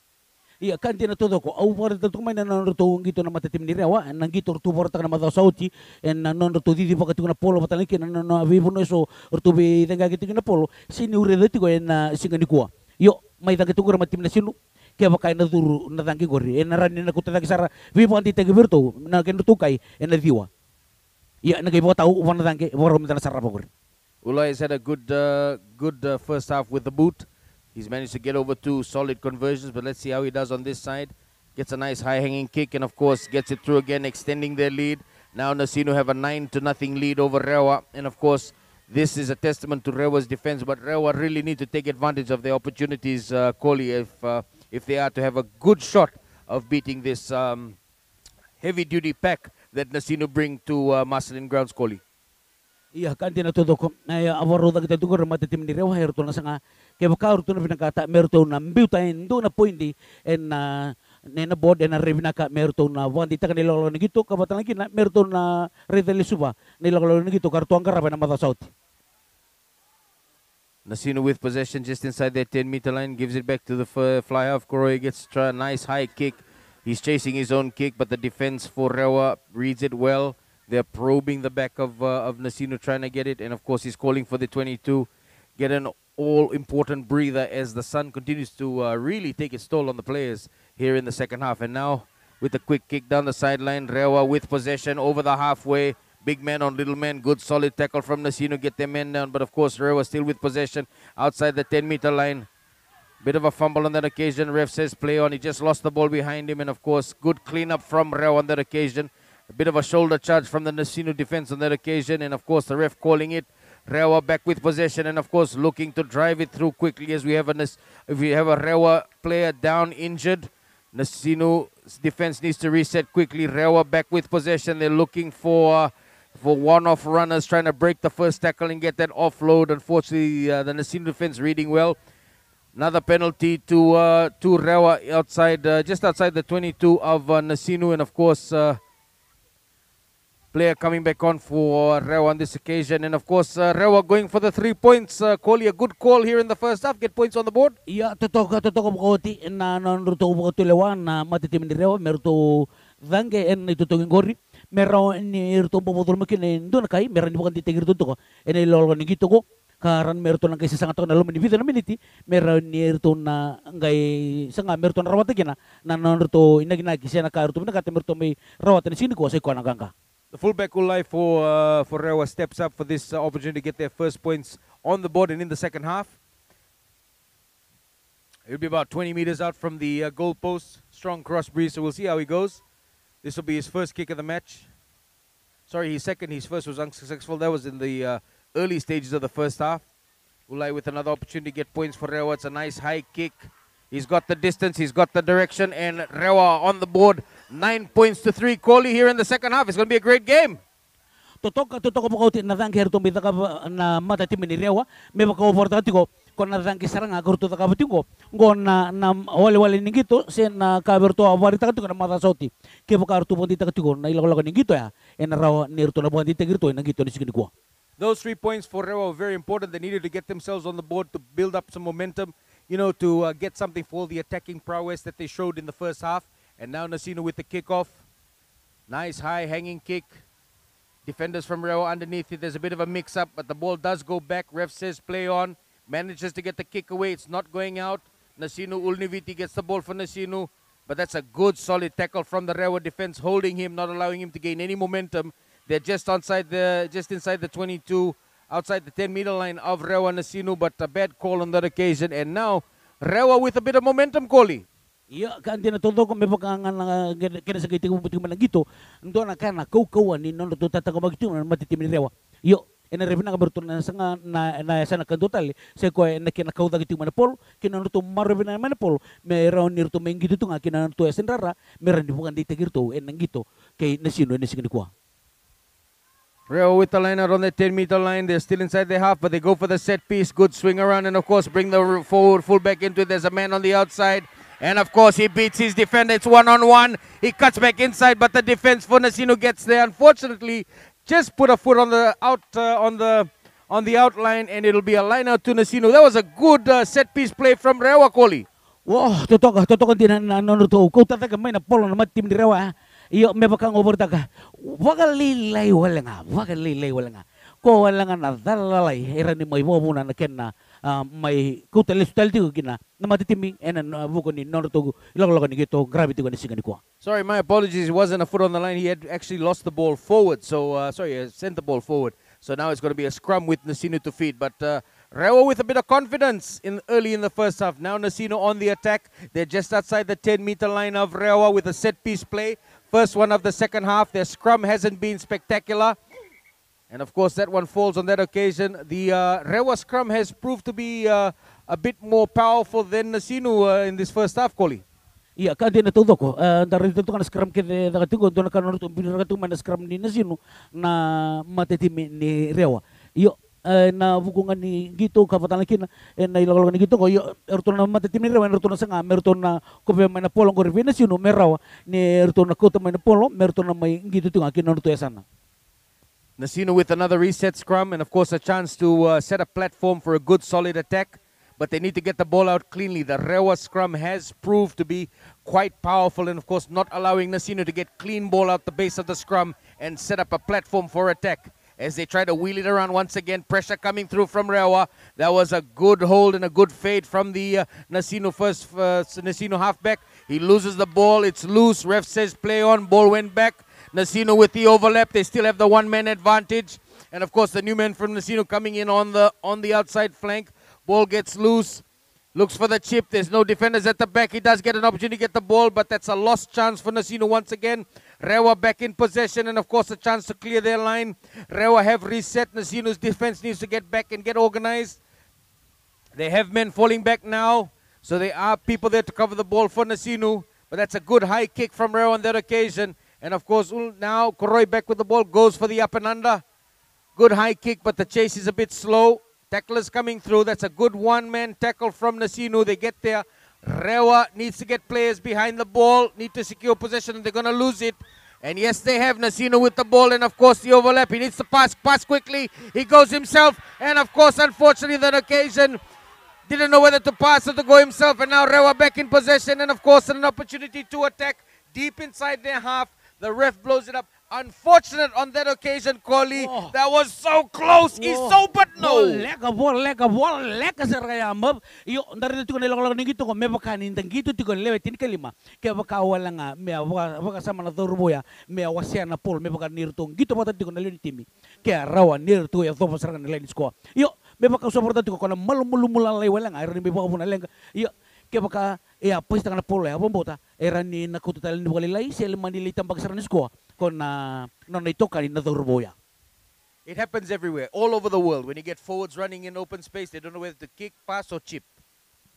Iya kan tinatuto ko au por tanto may nanonoto ngito na matatim ni REWA nang gito tu por ta na mata sauti en nanonoto di pa na polo pataliki na no vivo no so orto be tenga gitu na polo sini uredeti ko en singani kuwa yo may tangi tugur matim na sinu kaya baka na turu na tangi gori en rani na kuta sara vivo anti tagi virtu na kenu tukai en na diwa. Yeah, Ulai has had a good first half with the boot. He's managed to get over 2 solid conversions, but let's see how he does on this side. Gets a nice high-hanging kick and, of course, gets it through again, extending their lead. Now NASINU have a 9-0 lead over REWA, and, of course, this is a testament to REWA's defense, but REWA really need to take advantage of the opportunities, Kohli, if they are to have a good shot of beating this heavy-duty pack that NASINU bring to Marcelin Grounds, Kohli. Iya kan tinatuto ko ay awaro da kita tugur mata tim ni REWA herto na sanga ke baka urto na pinakata merto na mbiuta endo na pointi en na board en na revinaka merto na wandi ta kanilo na gito kabatan lagi na merto na redeli suba nilolo na gito karto ang karabe na mata south. NASINU with possession just inside their 10-meter line, gives it back to the fly half. Koroy gets a nice high kick. He's chasing his own kick, but the defense for REWA reads it well. They're probing the back of NASINU, trying to get it. And, of course, he's calling for the 22. Get an all-important breather as the sun continues to really take its toll on the players here in the second half. And now, with a quick kick down the sideline, REWA with possession over the halfway. Big man on little man. Good, solid tackle from NASINU. Get their men down. But, of course, REWA still with possession outside the 10-meter line. Bit of a fumble on that occasion. Ref says play on. He just lost the ball behind him. And, of course, good cleanup from REWA on that occasion. A bit of a shoulder charge from the NASINU defense on that occasion. And, of course, the ref calling it. REWA back with possession. And, of course, looking to drive it through quickly as we have a REWA player down injured. NASINU's defense needs to reset quickly. REWA back with possession. They're looking for one-off runners, trying to break the first tackle and get that offload. Unfortunately, the NASINU defense reading well. Another penalty to REWA outside, just outside the 22 of NASINU. And, of course, player coming back on for REWA on this occasion. And, of course, REWA going for the 3 points. Kohli, a good call here in the first half. Get points on the board. Iya, totoo bukoti na nanuto bukoti lewan na matitim ni REWA merto dange en itutungin gori. Meron ni irto bubutol makin doon kay meron di bukan titigir doon ko. En ilolo ni gito ko. Karan merto lang kasi sangat na lumini video na miniti meron ni irto na ngay sanga merto na rawat gina na nanuto inaginagi siya na karto pinakata merto may rawat ni sini ko sa ikuan ang The fullback Ulai for REWA steps up for this opportunity to get their first points on the board and in the second half. It'll be about 20 meters out from the goal post. Strong cross breeze, so we'll see how he goes. This will be his first kick of the match. Sorry, he's second. His first was unsuccessful. That was in the early stages of the first half. Ulai with another opportunity to get points for REWA. It's a nice high kick. He's got the distance, he's got the direction, and REWA on the board. 9 points to 3. Kohli here in the second half. It's going to be a great game. Totok po kauti na dang herto bita ka na mata timi ni REWA me ba ko porta tiko kon na dang kisaranga kurto ta kabutiko ngon na wale ningito sen na kaberto awari ta tiko na mata sauti ke ba kartu bondi ta tiko na ilako ningito ya en rawa nirto na bondi ta girto na gito ni sigini ko. Those 3 points for REWA were very important. They needed to get themselves on the board to build up some momentum, you know, to get something for the attacking prowess that they showed in the first half. And now NASINU with the kickoff. Nice high hanging kick. Defenders from REWA underneath it. There's a bit of a mix-up, but the ball does go back. Ref says play on. Manages to get the kick away. It's not going out. NASINU Ulniviti gets the ball for NASINU. But that's a good, solid tackle from the REWA defense, holding him, not allowing him to gain any momentum. They're just inside the 22, outside the 10-meter line of REWA NASINU, but a bad call on that occasion. And now REWA with a bit of momentum, Kohli. Iya kan dia todo ko me pakangan kena sa kiting buti man gito ndo na kana kau ni non to tata ko magito na matitim ni REWA yo ena revina ka bertun na sanga na sana kan total se ko na kena kau da kiting man pol kina to marvina man pol me raun nir to mengito to ngakina to esenrara me ran bukan di tegirto en ngito kay NASINU ni signi ko. REWA with the line out on the 10-meter line. They're still inside their half, but they go for the set piece. Good swing around and, of course, bring the forward fullback into it. There's a man on the outside. And, of course, he beats his defender. It's one-on-one. He cuts back inside, but the defense for NASINU gets there. Unfortunately, just put a foot on the outline, and it'll be a line out to NASINU. That was a good set-piece play from REWA, Kohli. Wah, totok din na nono ko tata ka may na polo na matim ni REWA. Iyo me bakang over taka. Wagalilay wala nga. Ko wala nga na dalalay era ni may bobo na ken na may kutelis talti ko kina na matitimi en buko ni nono to ilok ni gito gravity ko ni sigani ko. Sorry, my apologies. It wasn't a foot on the line. He had actually lost the ball forward. So sent the ball forward. So now it's going to be a scrum with NASINU to feed, but REWA with a bit of confidence early in the first half. Now NASINU on the attack. They're just outside the 10-meter line of REWA with a set-piece play. First one of the second half. Their scrum hasn't been spectacular. And, of course, that one falls on that occasion. The REWA scrum has proved to be a bit more powerful than NASINU in this first half, Kohli. Iya, kan dia natuto ko. Dari itu kan scrum kita nakatigo doon kan orang tu binaratu man scrum ni NASINU na matitimi ni REWA. Iyo na bukungan ni gito kapatan laki na ilagalagan ni gito ko yo erto na matitimi REWA erto na sanga merto na kopya man na polong ko NASINU merawa ni erto na kota man na polong merto na may gito tu akin na to esana. NASINU with another reset scrum and, of course, a chance to set a platform for a good, solid attack. But they need to get the ball out cleanly. The REWA scrum has proved to be quite powerful and, of course, not allowing NASINU to get clean ball out the base of the scrum and set up a platform for attack. As they try to wheel it around once again, pressure coming through from REWA. That was a good hold and a good fade from the NASINU halfback. He loses the ball. It's loose. Ref says play on. Ball went back. NASINU with the overlap. They still have the one-man advantage. And, of course, the new man from NASINU coming in on the outside flank. Ball gets loose. Looks for the chip. There's no defenders at the back. He does get an opportunity to get the ball, but that's a lost chance for NASINU once again. REWA back in possession and, of course, a chance to clear their line. REWA have reset. NASINU's defense needs to get back and get organized. They have men falling back now, so there are people there to cover the ball for NASINU, but that's a good high kick from REWA on that occasion. And, of course, now Koroi back with the ball, goes for the up and under. Good high kick, but the chase is a bit slow. Tacklers coming through. That's a good one-man tackle from NASINU. They get there. REWA needs to get players behind the ball, need to secure possession, and they're going to lose it. And yes, they have NASINU with the ball, and of course the overlap. He needs to pass quickly. He goes himself, and of course, unfortunately, that occasion didn't know whether to pass or to go himself. And now REWA back in possession, and of course, an opportunity to attack deep inside their half. The ref blows it up. Unfortunate on that occasion, Kohli. Oh. That was so close. He's so but no. Leka sir kaya mab. Yo dari tu kan elok ni gitu ko me bakanin dan gitu tu kan lewat ini kalima. Kaya baka wala nga me baka sama na turbo ya me awasya na pol me baka nirtong gitu pata tu kan lewat timi. Kaya rawa nirtu ya to pasar kan lewat sko. Yo me baka suporta tu ko na malumulalay wala nga iron me baka puna lenga. Yo kaya baka pwesta ka na polo ya bombota era ni nakututal ni bukalilay sel manili tambag sa ranis ko kon non ito kan na turboya. It happens everywhere, all over the world. When you get forwards running in open space, they don't know whether to kick, pass, or chip.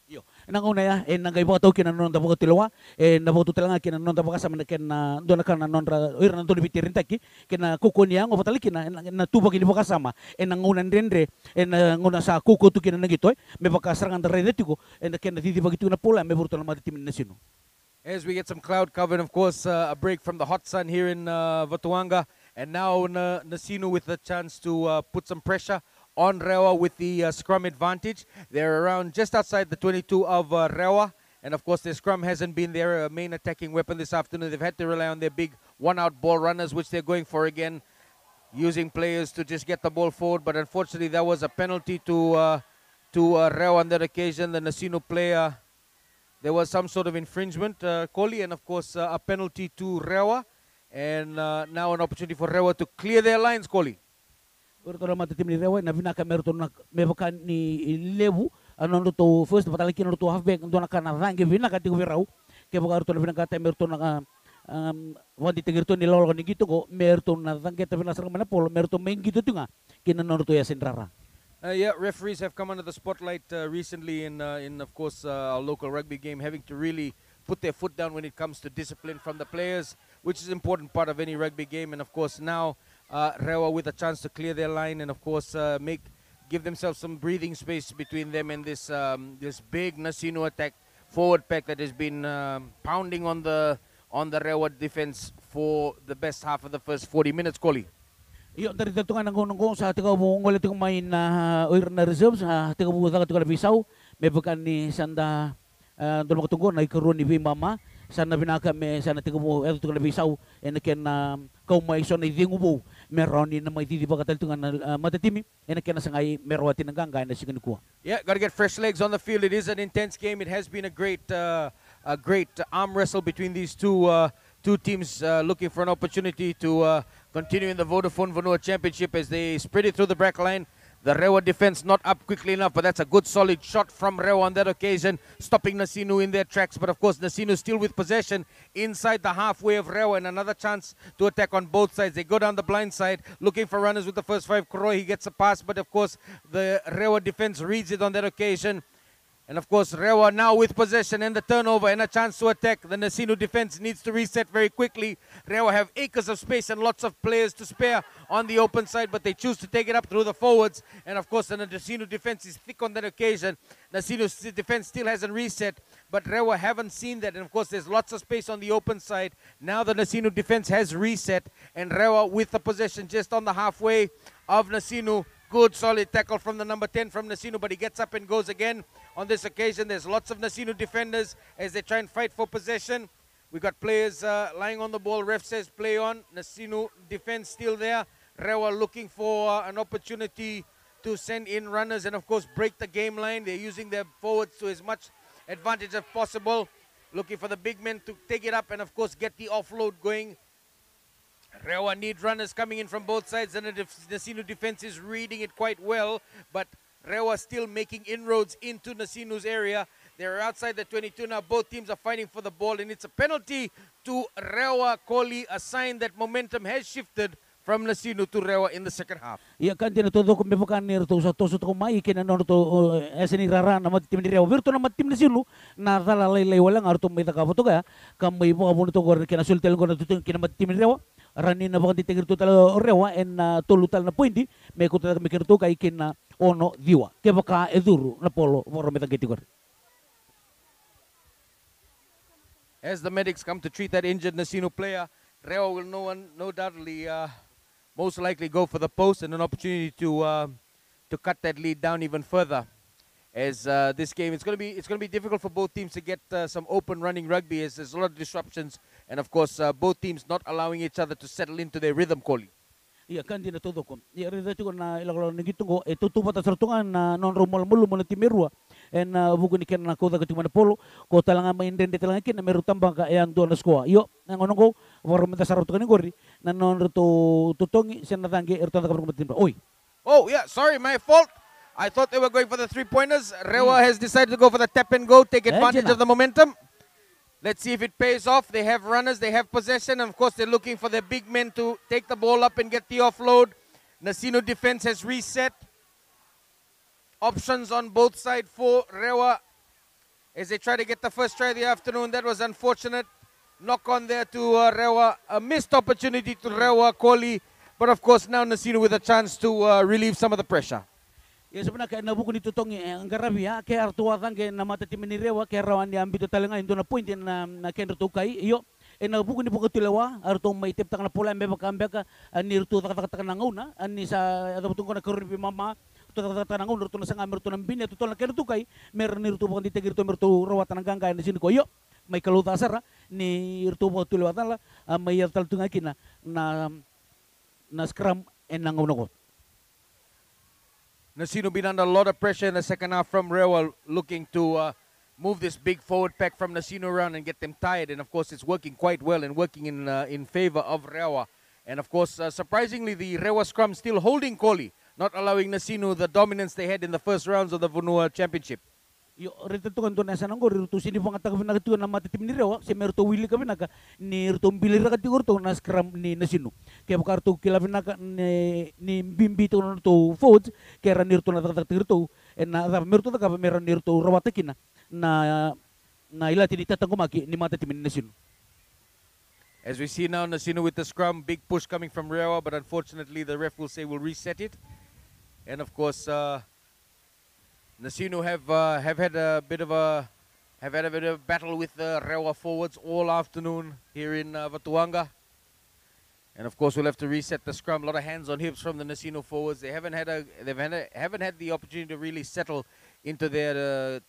Yo, nang una ya, nang ibo to kinanon ta pagod tilawa, naboto talaga kinanon ta pagasa man ken dona kan non ra oir nan doni bitirin taki kina kuko niya ngo patali kina na tubag ini pagkasama nang una ndendre nguna sa kuko to kina nagito me pagkasarangan ta redetiko ken titi bagito na pula me burto na matitim NASINU. As we get some cloud cover, and of course a break from the hot sun here in Vatuanga, and now NASINU with a chance to put some pressure on REWA with the scrum advantage. They're around just outside the 22 of REWA, and of course their scrum hasn't been their main attacking weapon this afternoon. They've had to rely on their big one-out ball runners, which they're going for again, using players to just get the ball forward. But unfortunately, that was a penalty to REWA on that occasion. The NASINU player, there was some sort of infringement, Koli, and of course a penalty to REWA, and now an opportunity for REWA to clear their lines, Koli. Bertora mata tim ni rewa na vinaka merto na mevakan ni levu anon to first patalaki no to halfback ndo na kana range vinaka tigo virau ke boga to na vinaka ta merto na wandi tigirto ni lolo ni gitu go merto na range ta vinaka mana polo merto main gitu tunga kina no to ya senrara. Yeah, referees have come under the spotlight recently in of course our local rugby game, having to really put their foot down when it comes to discipline from the players, which is an important part of any rugby game. And of course now REWA with a chance to clear their line and of course give themselves some breathing space between them and this this big NASINU attack forward pack that has been pounding on the REWA defense for the best half of the first 40 minutes, Koli. Iyo dari tentungan nangong sa tiga ngol ito main na oir na reserves sa tiga buta ka bisaw may bukan ni sanda dolo katunggo na ikaron ni mama sana binaka me sana tiga mo ito ka bisaw en ken kau mai so na dingubo meron ni na may tidi ba kataltungan matatimi en ken sangay merwati nang ganga na sigin ko. Yeah, got to get fresh legs on the field. It is an intense game. It has been a great arm wrestle between these two teams looking for an opportunity to continue in the Vodafone Vanua Championship as they spread it through the back line. The REWA defense not up quickly enough, but that's a good solid shot from REWA on that occasion, stopping NASINU in their tracks. But of course, NASINU still with possession inside the halfway of REWA, and another chance to attack on both sides. They go down the blind side, looking for runners with the first five. Koroi, he gets a pass, but of course, the REWA defense reads it on that occasion. And of course, REWA now with possession and the turnover and a chance to attack. The NASINU defense needs to reset very quickly. REWA have acres of space and lots of players to spare on the open side, but they choose to take it up through the forwards. And of course, the NASINU defense is thick on that occasion. NASINU's defense still hasn't reset, but REWA haven't seen that. And of course, there's lots of space on the open side. Now the NASINU defense has reset, and REWA with the possession just on the halfway of NASINU. Good solid tackle from the number 10 from NASINU, but he gets up and goes again. On this occasion, there's lots of NASINU defenders as they try and fight for possession. We got players lying on the ball. Ref says play on. NASINU defense still there. REWA looking for an opportunity to send in runners and of course break the game line. They're using their forwards to as much advantage as possible. Looking for the big men to take it up and of course get the offload going. REWA need runners coming in from both sides, and the NASINU defense is reading it quite well, but REWA still making inroads into NASINU's area. They're outside the 22 now. Both teams are fighting for the ball, and it's a penalty to REWA. Koli, a sign that momentum has shifted from NASINU to REWA in the second half. Iya kan tina todo ko mebukan ni to sa to mai kina no to eseni rara na tim ni REWA virtu na tim NASINU na tala lay wala ngar to may taka foto ka kamay mo abon to gor kina sultel ko na tutun kina tim ni REWA rani na bakang titigir to tala REWA en tulutal na pointi may ko tala mikir to kay kina ono diwa ke baka eduru na polo moro meta gitigor. As the medics come to treat that injured NASINU player, REWA will no doubtly most likely go for the post and an opportunity to cut that lead down even further. As this game, it's going to be difficult for both teams to get some open running rugby, as there's a lot of disruptions, and of course both teams not allowing each other to settle into their rhythm, Koli. Iya kan din todo ko. Iya rida ko na ilaglaw ni gitungo tutupa ta sartungan na non rumol mulu mo timirua en bugun ikan na ko daga tingman polo ko talanga main den talanga kin na meru tambang ka yang do na sko. Yo nangono ko waro meta sartungan ni gori na non to tutongi sen na tangi erto ka timba. Oi. Oh yeah, sorry, my fault. I thought they were going for the 3-pointers. REWA has decided to go for the tap and go, take advantage of the momentum. Let's see if it pays off. They have runners, they have possession, and of course they're looking for their big men to take the ball up and get the offload. NASINU defense has reset. Options on both sides for REWA as they try to get the first try of the afternoon. That was unfortunate. Knock on there to REWA. A missed opportunity to REWA, Kohli. But of course now NASINU with a chance to relieve some of the pressure. Ya sebenarnya kaya nabuko nito tong ang garabia kaya artuwatan kaya namata timin ni Rewa kaya rawan niya ambito talaga ito na point na kaya tukay iyo nabuko ni pagkatilawa arto may tip tak na pula may bakambia ka nirtu tak nangauna ani sa adabutong ko na karon mama tak nangauna rto na sa ngamer to ng binya to na kaya tukay meron nirtu pag ditegir to merto rawatan ng gangga na sino ko iyo may kaluta sara ni irtu mo tulawatan la may tal tungaki na scrum en nangauna ko. NASINU been under a lot of pressure in the second half from REWA, looking to move this big forward pack from NASINU around and get them tired. And of course, it's working quite well and working in favor of REWA. And of course, surprisingly, the REWA scrum still holding Kohli, not allowing NASINU the dominance they had in the first rounds of the Vanua Championship. Yo rito tukan to nasa nanggo rito sini pang atag na to na matitim ni Rewa si merto Willy kami naga ni rito bilir ka tigor to na scrum ni NASINU kaya kartu kilabin naga ni bimbi to to forward kaya nirto na tigor to na merto ka meron nirto rawatekin na ilati ni tatang kumaki ni matitim ni NASINU. As we see now, NASINU with the scrum, big push coming from REWA, but unfortunately the ref will say we'll reset it. And of course, NASINU have had a bit of a battle with the REWA forwards all afternoon here in Vatuanga. And of course, we'll have to reset the scrum. A lot of hands on hips from the NASINU forwards. They haven't had the opportunity to really settle into their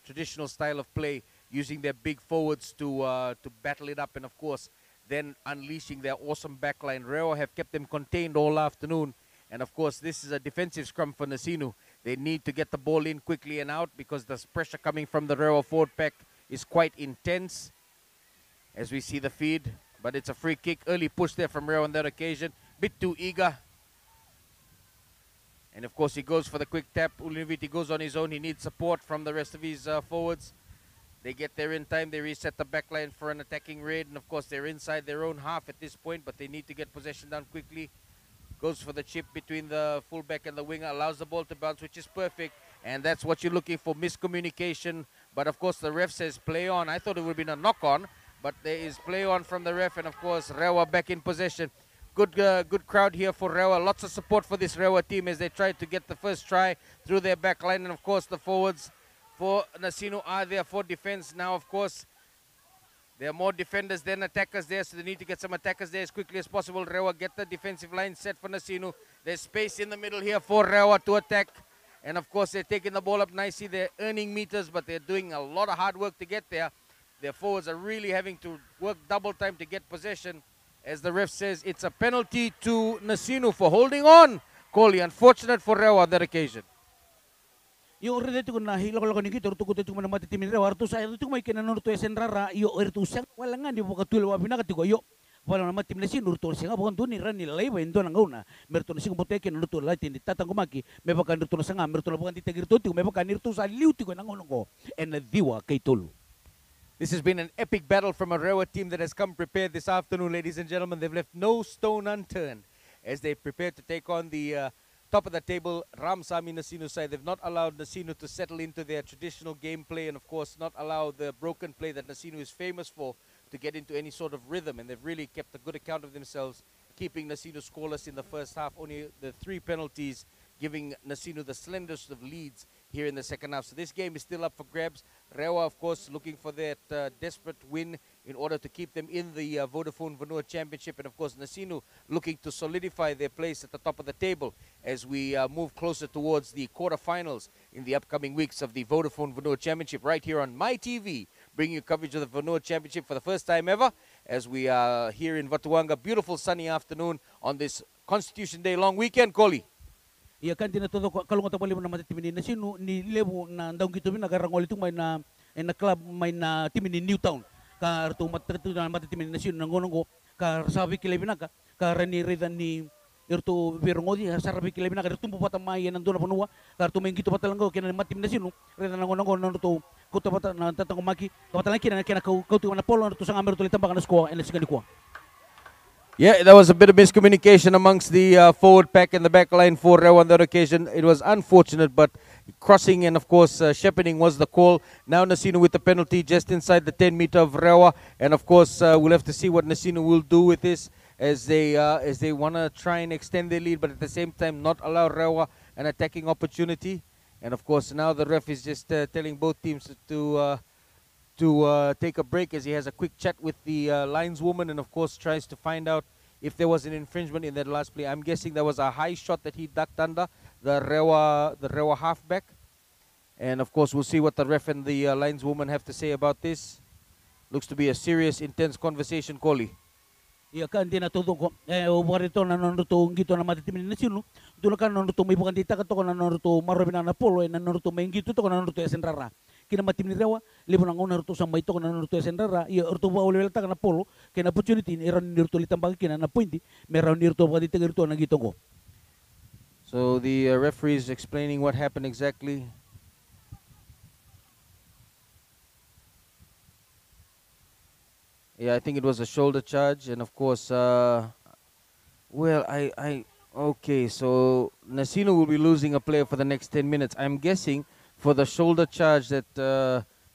traditional style of play, using their big forwards to battle it up, and of course, then unleashing their awesome backline. REWA have kept them contained all afternoon. And of course, this is a defensive scrum for NASINU. They need to get the ball in quickly and out because the pressure coming from the REWA forward pack is quite intense. As we see the feed, but it's a free kick. Early push there from REWA on that occasion. Bit too eager. And of course, he goes for the quick tap. Ulinviti goes on his own. He needs support from the rest of his forwards. They get there in time. They reset the back line for an attacking raid. And of course, they're inside their own half at this point, but they need to get possession down quickly. Goes for the chip between the fullback and the winger, allows the ball to bounce, which is perfect. And that's what you're looking for, miscommunication. But of course, the ref says play on. I thought it would have been a knock-on, but there is play on from the ref. And of course, REWA back in possession. Good crowd here for REWA. Lots of support for this REWA team as they try to get the first try through their back line. And of course, the forwards for NASINU are there for defense. Now, of course, there are more defenders than attackers there, so they need to get some attackers there as quickly as possible. REWA get the defensive line set for NASINU. There's space in the middle here for REWA to attack. And of course, they're taking the ball up nicely. They're earning meters, but they're doing a lot of hard work to get there. Their forwards are really having to work double time to get possession. As the ref says, it's a penalty to NASINU for holding on. Kohli, unfortunate for REWA on that occasion. Yung orito ko na hilok-loko ni kita urto ko tuh mana mati timin Rewa arto saya tuh may kinanor to esenrara yo urto sang wala nga di mo katulwa binakatigo yo wala na mati NASINU urto siya bukan to ni rani lay ba indo nangauna merto na sing bote ken urto latin di tatang kumaki may bakan urto na sanga merto na bukan titigir to may bakan urto sa liuti ko nangauna ko en diwa kay tulu. This has been an epic battle from a REWA team that has come prepared this afternoon, ladies and gentlemen. They've left no stone unturned as they prepare to take on the top of the table, Ramsami NASINU side. They've not allowed NASINU to settle into their traditional gameplay and, of course, not allow the broken play that NASINU is famous for to get into any sort of rhythm. And they've really kept a good account of themselves, keeping NASINU scoreless in the first half. Only the 3 penalties giving NASINU the slenderest of leads here in the second half. So this game is still up for grabs. REWA, of course, looking for that desperate win in order to keep them in the Vodafone Vanua Championship. And, of course, NASINU looking to solidify their place at the top of the table as we move closer towards the quarterfinals in the upcoming weeks of the Vodafone Vanua Championship right here on My TV, bringing you coverage of the Vanua Championship for the first time ever as we are here in Vatuanga. Beautiful sunny afternoon on this Constitution Day long weekend, Kohli. Iya kan tinatodo kalau ngata bali na mati timin NASINU ni levo na daung gitu na garangol itu may na club may na timin ni Newtown kartu mati na mati timin NASINU nangonong ko kar sabi kilay binaka karani redan ni irto virongodi sarabi kilabina ka tumpu pata mai nan dona Vanua kartu mengito pata langgo kena matim NASINU rena nango to kuto pata na tatango maki pata laki na kena kau tu na polo to sanga merto litamba kana sko ena sikani ko. Yeah, there was a bit of miscommunication amongst the forward pack and the back line for REWA on that occasion. It was unfortunate, but crossing and, of course, shepherding was the call. Now NASINU with the penalty just inside the 10 meter of REWA. And, of course, we'll have to see what NASINU will do with this as they want to try and extend their lead, but at the same time not allow REWA an attacking opportunity. And, of course, now the ref is just telling both teams to take a break as he has a quick chat with the lineswoman and, of course, tries to find out if there was an infringement in that last play. I'm guessing there was a high shot that he ducked under the REWA halfback. And, of course, we'll see what the ref and the lineswoman have to say about this. Looks to be a serious, intense conversation, Koli. Ia kan dina todo ko o barito na nondo ngito na matitimin NASINU dula kan nondo may bukan dita ka to na nondo marobina na polo na nondo may ngito to na nondo esenrara kina matimin REWA libo nang una to sa may to na nondo esenrara ia orto ba ulel ta na polo kina opportunity iran nirto litambang kina na pointi meron nirto ba dita nirto na ngito ko. So the referee is explaining what happened exactly. Yeah, I think it was a shoulder charge, and of course, okay, so NASINU will be losing a player for the next 10 minutes. I'm guessing for the shoulder charge that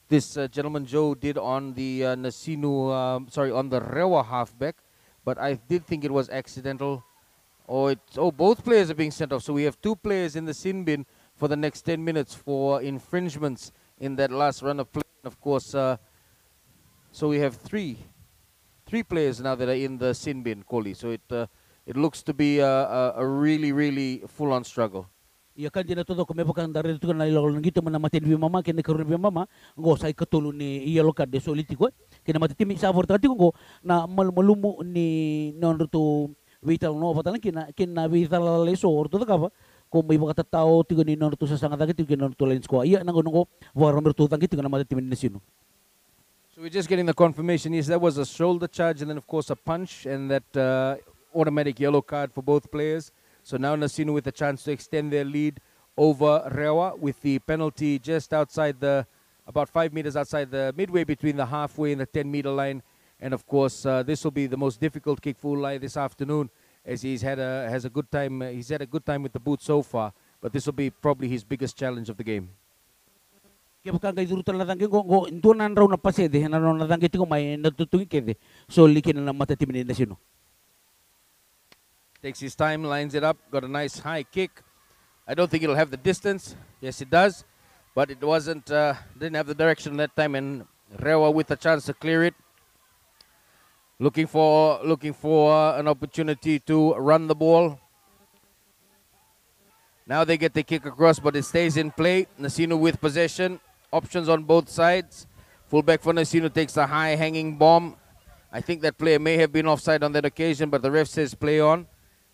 this gentleman Joe did on the NASINU, on the REWA halfback, but I did think it was accidental. Both players are being sent off, so we have 2 players in the sin bin for the next 10 minutes for infringements in that last run of play. Of course, so we have three players now that are in the sin bin, Koli. So it looks to be a really, really full-on struggle. Ia kan dina todo ko mepakan dari tu kan ilol ngito mana matin bi mama kena karun bi mama ngo sai katulu ni ia lokad de solitiko kena mati timi sa vorta ti ngo na malumu ni non tu vital no patan kena vital leso orto ka ba ko may baka tao ti ni non tu sa sanga dagiti kena non tu lens ko ia nango waramir tu tangi ti kana mati timi NASINU. So we're just getting the confirmation. Yes, that was a shoulder charge and then, of course, a punch and that automatic yellow card for both players. So now NASINU with a chance to extend their lead over REWA with the penalty just outside about 5 meters outside the midway between the halfway and the 10-meter line. And, of course, this will be the most difficult kick for Ulai this afternoon as he's had a good time. He's had a good time with the boot so far, but this will be probably his biggest challenge of the game. Kaya bukan kay durutan na tangke ko intunan raw na pasede na raw na tangke ko may natutungi kede so likin na matatimin NASINU. Takes his time, lines it up, got a nice high kick. I don't think it'll have the distance. Yes, it does, but it wasn't. Didn't have the direction that time, and REWA with a chance to clear it. Looking for an opportunity to run the ball. Now they get the kick across, but it stays in play. NASINU with possession. Options on both sides. Fullback for NASINU takes a high hanging bomb. I think that player may have been offside on that occasion, but the ref says play on.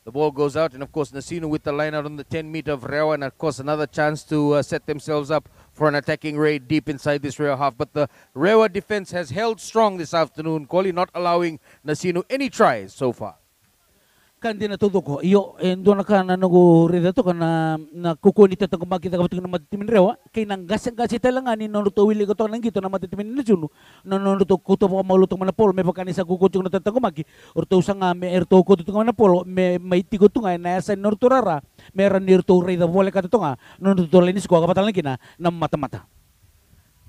The ball goes out, and of course NASINU with the line out on the 10 meter of REWA, and of course another chance to set themselves up for an attacking raid deep inside this REWA half. But the REWA defense has held strong this afternoon, Koli, not allowing NASINU any tries so far. Kan dina todo ko iyo endo na kan nago reda to kana na kukuni tatang makita kapag na matitimin REWA kay nang gasang kasi talangan ni nono to wili ko to nang gito na matitimin NASINU nono to kuto pa malutong manapol may pakani sa kukutung na tatang maki orto sanga me erto ko to manapol may tigo to nga na sa norto rara meron nirto reda wala ka to nga nono to linis ko kapatalan kina na mata-mata.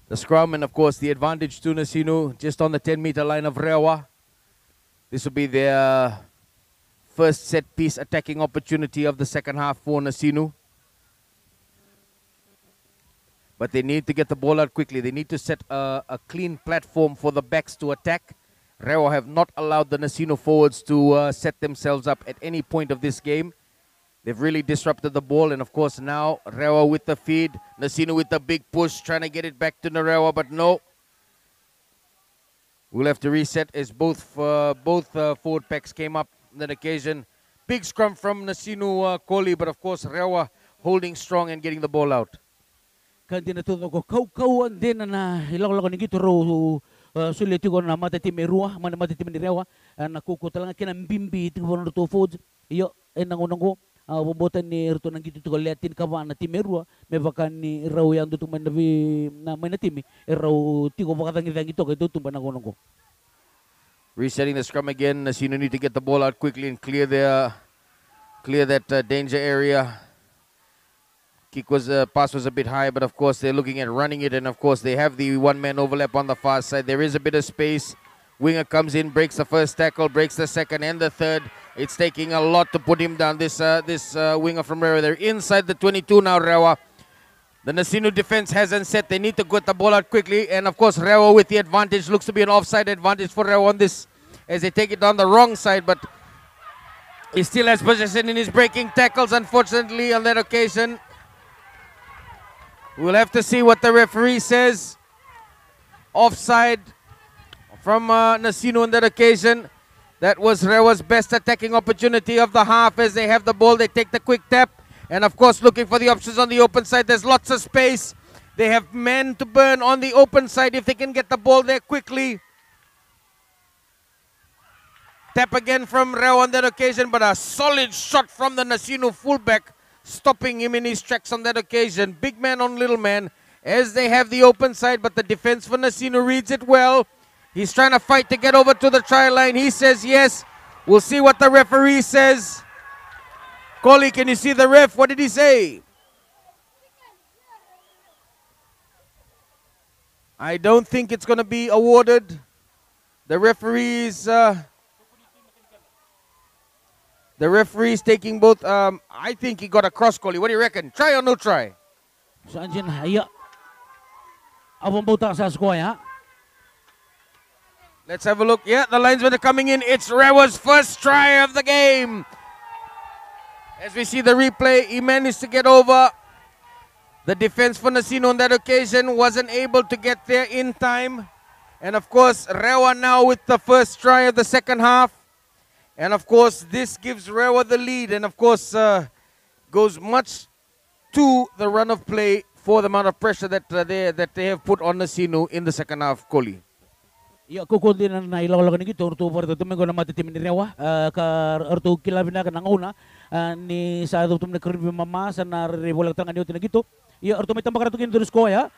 The scrum and of course the advantage to NASINU just on the 10-meter line of REWA. This will be their first set-piece attacking opportunity of the second half for NASINU. But they need to get the ball out quickly. They need to set a clean platform for the backs to attack. REWA have not allowed the NASINU forwards to set themselves up at any point of this game. They've really disrupted the ball. And, of course, now REWA with the feed. NASINU with the big push, trying to get it back to REWA, but no. We'll have to reset as both forward packs came up on that occasion. Big scrum from NASINU Koli, but of course REWA holding strong and getting the ball out. Kandi na tuto ko kau din na hilaw ni gito ro sulit ko na matitimin REWA mana matitimin REWA na kuko talaga kinambimbi ito to forwards Iyo nangunang ko bubutan ni Erto nang gitu to liatin ka na timerua me bakan ni raw yang tutung man na may natimi raw tigo bakatang gitu kay tutung pa nangunang ko. Resetting the scrum again. NASINU need to get the ball out quickly and clear that danger area. Pass was a bit high, but of course they're looking at running it, and of course they have the one-man overlap on the far side. There is a bit of space. Winger comes in, breaks the first tackle, breaks the second and the third. It's taking a lot to put him down. This winger from REWA. They're inside the 22 now, REWA. The NASINU defense hasn't set. They need to get the ball out quickly, and of course REWA with the advantage. Looks to be an offside advantage for REWA on this as they take it down the wrong side, but he still has possession in his breaking tackles, unfortunately, on that occasion. We'll have to see what the referee says. Offside from NASINU on that occasion. That was REWA's best attacking opportunity of the half. As they have the ball, they take the quick tap. And of course, looking for the options on the open side. There's lots of space. They have men to burn on the open side if they can get the ball there quickly. Tap again from REWA on that occasion, but a solid shot from the NASINU fullback, stopping him in his tracks on that occasion. Big man on little man as they have the open side, but the defense for NASINU reads it well. He's trying to fight to get over to the try line. He says yes. We'll see what the referee says. Coley, can you see the ref? What did he say? I don't think it's going to be awarded. The referee's taking both. I think he got a cross, Coley. What do you reckon? Try or no try? Saan dyan haya? Abang bauta sa squad, ha? Let's have a look. Yeah, the linesmen are coming in. It's REWA's first try of the game. As we see the replay, he managed to get over. The defense for NASINU on that occasion wasn't able to get there in time. And of course, REWA now with the first try of the second half. And of course, this gives REWA the lead. And of course, goes much to the run of play for the amount of pressure that they have put on NASINU in the second half, Koli. Ya kukundi na nailawalagan ni gitu orto para tumengo na matitimin ni REWA ka orto kilabin na kanang una ni sa tum na kribi mama sa na rebolak tangan ni na gitu ya orto may tambak ratukin durus ko ya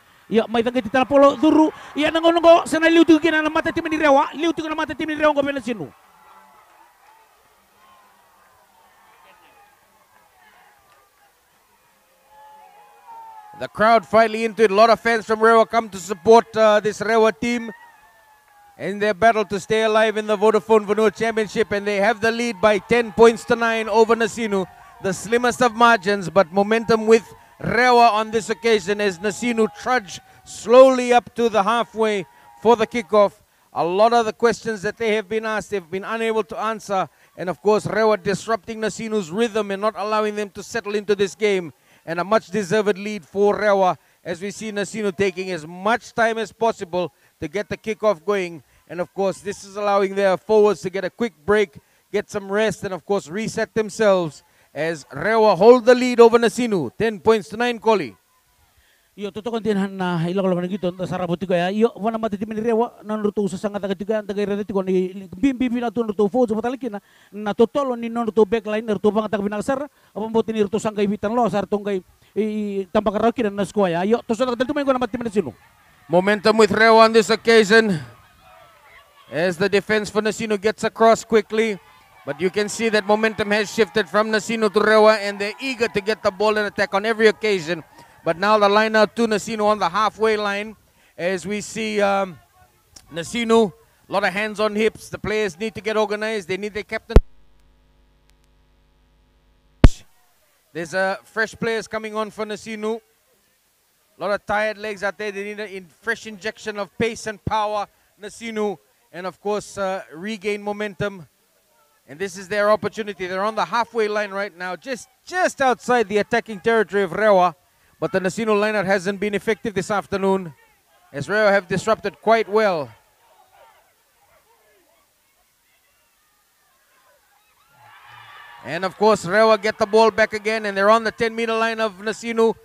may tangkit tala polo duru ya nangonong ko sa naliutu kina na matitimin ni REWA liutu na matitimin ni REWA ko NASINU. The crowd finally into it. A lot of fans from REWA come to support this REWA team in their battle to stay alive in the Vodafone Vanua Championship, and they have the lead by 10 points to 9 over NASINU, the slimmest of margins, but momentum with REWA on this occasion as NASINU trudge slowly up to the halfway for the kickoff. A lot of the questions that they have been asked, they've been unable to answer, and of course REWA disrupting NASINU's rhythm and not allowing them to settle into this game, and a much deserved lead for REWA as we see NASINU taking as much time as possible to get the kickoff going. And of course, this is allowing their forwards to get a quick break, get some rest, and of course reset themselves as REWA hold the lead over NASINU. 10 points to 9, Koli. Yo totoo din na ilawalagan ni gitu sa rabot ko ya yo wana matitimin ni REWA nanuto sa sanga taga rede ko ni bimbi na to nuto fo sa matalikin na totolo ni nuto backline nuto pang taga binasar apang botin ni nuto sangkay bitan lo sar tongkay tambak rakin na squad ya yo to sa taga tumain ko na matitimin NASINU. Momentum with REWA on this occasion as the defense for NASINU gets across quickly. But you can see that momentum has shifted from NASINU to REWA, and they're eager to get the ball and attack on every occasion. But now the line out to NASINU on the halfway line as we see NASINU, a lot of hands on hips. The players need to get organized. They need their captain. There's fresh players coming on for NASINU. A lot of tired legs out there. They need a fresh injection of pace and power, NASINU, and of course regain momentum. And this is their opportunity. They're on the halfway line right now, just outside the attacking territory of REWA. But the NASINU lineup hasn't been effective this afternoon, as REWA have disrupted quite well. And of course, REWA get the ball back again, and they're on the 10-meter line of NASINU.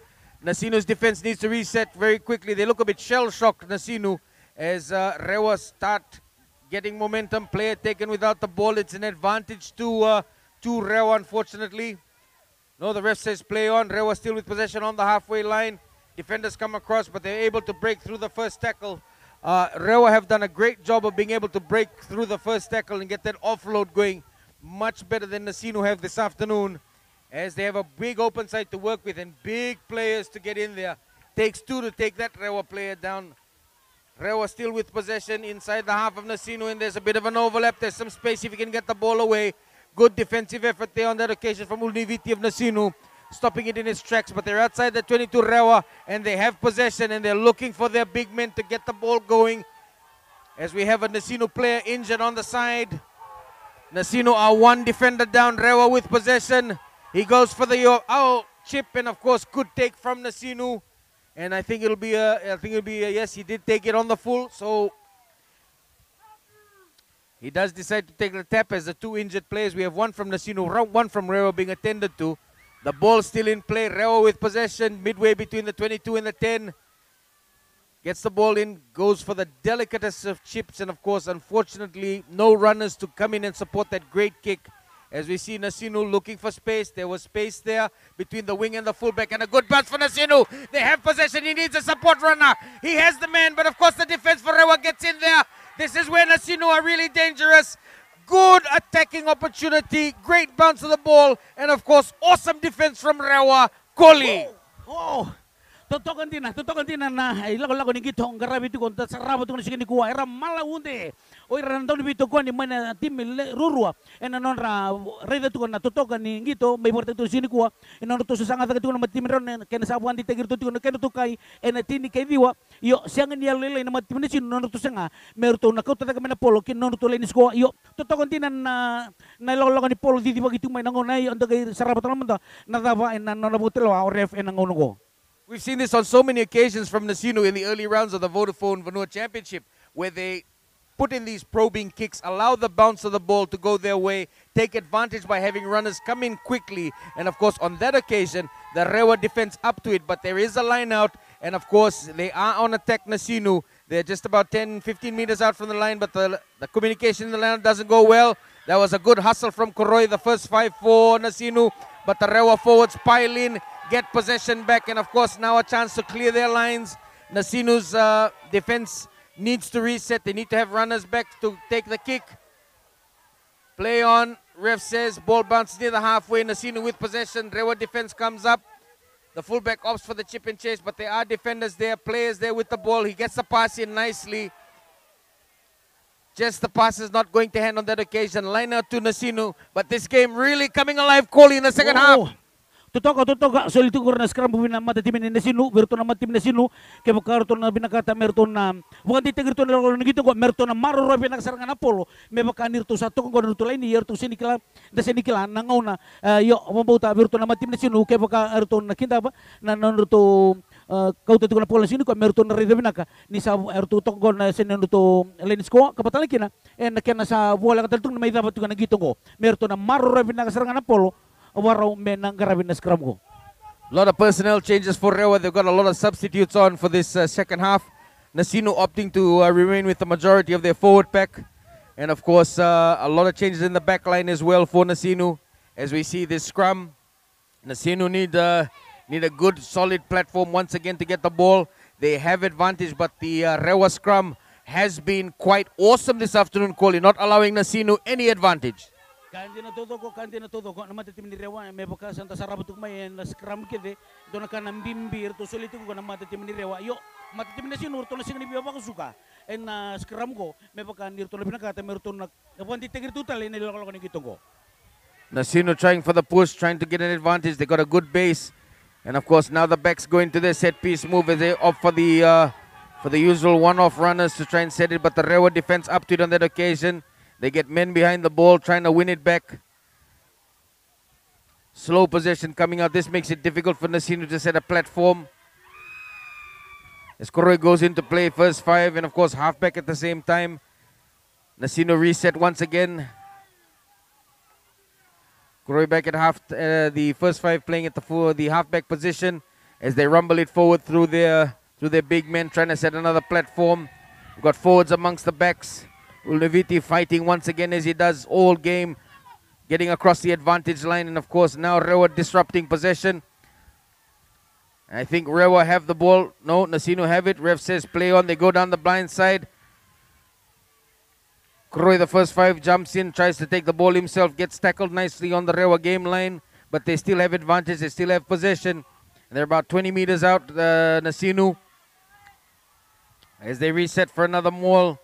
NASINU's defense needs to reset very quickly. They look a bit shell-shocked, NASINU, as REWA start getting momentum. Player taken without the ball. It's an advantage to to REWA, unfortunately. No, the ref says play on. REWA still with possession on the halfway line. Defenders come across, but they're able to break through the first tackle. REWA have done a great job of being able to break through the first tackle and get that offload going much better than NASINU have this afternoon, as they have a big open side to work with and big players to get in there. Takes two to take that REWA player down. REWA still with possession inside the half of NASINU, and there's a bit of an overlap. There's some space if he can get the ball away. Good defensive effort there on that occasion from Ulniviti of NASINU, stopping it in its tracks, but they're outside the 22 REWA, and they have possession, and they're looking for their big men to get the ball going, as we have a NASINU player injured on the side. NASINU are one defender down. REWA with possession. He goes for the chip, and of course good take from NASINU. And I think it'll be a yes. He did take it on the full, so he does decide to take the tap as the two injured players. We have one from NASINU, one from REWA being attended to. The ball still in play. REWA with possession midway between the 22 and the 10. Gets the ball in, goes for the delicatesse of chips, and of course, unfortunately, no runners to come in and support that great kick. As we see NASINU looking for space. There was space there between the wing and the fullback, and a good bounce for NASINU. They have possession. He needs a support runner. He has the man, but of course the defense for REWA gets in there. This is where NASINU are really dangerous. Good attacking opportunity. Great bounce of the ball, and of course, awesome defense from REWA. Koli. Oh. Totokan din na ilago ni gito ang garabi to konta sarabo to ni kuha era malaunde o era nandun bito ko ni mana tim rurua enanon ra reda to na totokan ni gito may porte to sini kuha enanon to sanga to na matim ron ken sabuan di tegir to ken to kai enatini kay diwa yo siang ni lele na matim ni sino to sanga merto na kauta ka mena polo ken non to lenis ko yo totokan din na ilago ni polo di diwa gitu may nangonay ando kay sarabo to naman na daba enanon na butelo o ref enangono ko. We've seen this on so many occasions from NASINU in the early rounds of the Vodafone Vanua Championship, where they put in these probing kicks, allow the bounce of the ball to go their way, take advantage by having runners come in quickly. And of course, on that occasion, the REWA defense up to it, but there is a line out, and of course, they are on attack NASINU. They're just about 10-15 meters out from the line, but the communication in the line doesn't go well. That was a good hustle from Koroi, the first 5 for NASINU, but the REWA forwards pile in, get possession back, and of course now a chance to clear their lines. NASINU's defense needs to reset. They need to have runners back to take the kick. Play on. Ref says ball bounces near the halfway. NASINU with possession. REWA defense comes up. The fullback opts for the chip and chase, but there are defenders there, players there with the ball. He gets the pass in nicely. Just the pass is not going to hand on that occasion. Line out to NASINU, but this game really coming alive, Kohli, in the second half. Tutoka so itu na scrum bina mata tim ni NASINU berto na matim NASINU ke bukarto na binakata merto na bukan titigirto na lo ngito ko merto na maro ro binakasarang na polo me bakanir to sa to ko to lain yer to sinikla da sinikla nangaw na yo mabuta berto na matim NASINU ke bukarto na kinta ba na to kau tu na polo sini ko merto na rida binaka ni sa erto to ko na sinendo to lens ko kapatala kina en na sa bola kataltung na may dapat ko na gito ko merto na maro ro binakasarang na polo. A lot of personnel changes for REWA. They've got a lot of substitutes on for this second half. NASINU opting to remain with the majority of their forward pack. And of course, a lot of changes in the back line as well for NASINU. As we see this scrum, NASINU need a good, solid platform once again to get the ball. They have advantage, but the REWA scrum has been quite awesome this afternoon, Kohli, not allowing NASINU any advantage. Kandi na todo ko naman tim ni REWA may baka santa sarap tuk may na scrum kede do na kanang bimbir to solito ko na matatim ni REWA yo matatim na sinur to na sing ni biya ko suka en na scrum ko may baka nir to na binakata merto na wanti tegir total ni lokalo ni gito ko. NASINU trying for the push, trying to get an advantage. They got a good base, and of course now the backs go into their set piece move as they opt for the usual one-off runners to try and set it, but the REWA defense up to it on that occasion. They get men behind the ball trying to win it back. Slow possession coming out. This makes it difficult for NASINU to set a platform. As Koroi goes into play, first 5, and of course halfback at the same time. NASINU reset once again. Koroi back at the first 5 playing at the halfback position as they rumble it forward through their big men trying to set another platform. We've got forwards amongst the backs. Ulniviti fighting once again as he does all game. getting across the advantage line, and of course now REWA disrupting possession. I think REWA have the ball. No, NASINU have it. Ref says play on. They go down the blind side. Kroy, the first 5, jumps in, tries to take the ball himself, gets tackled nicely on the REWA game line, but they still have advantage. They still have possession. They're about 20 meters out, NASINU. As they reset for another maul,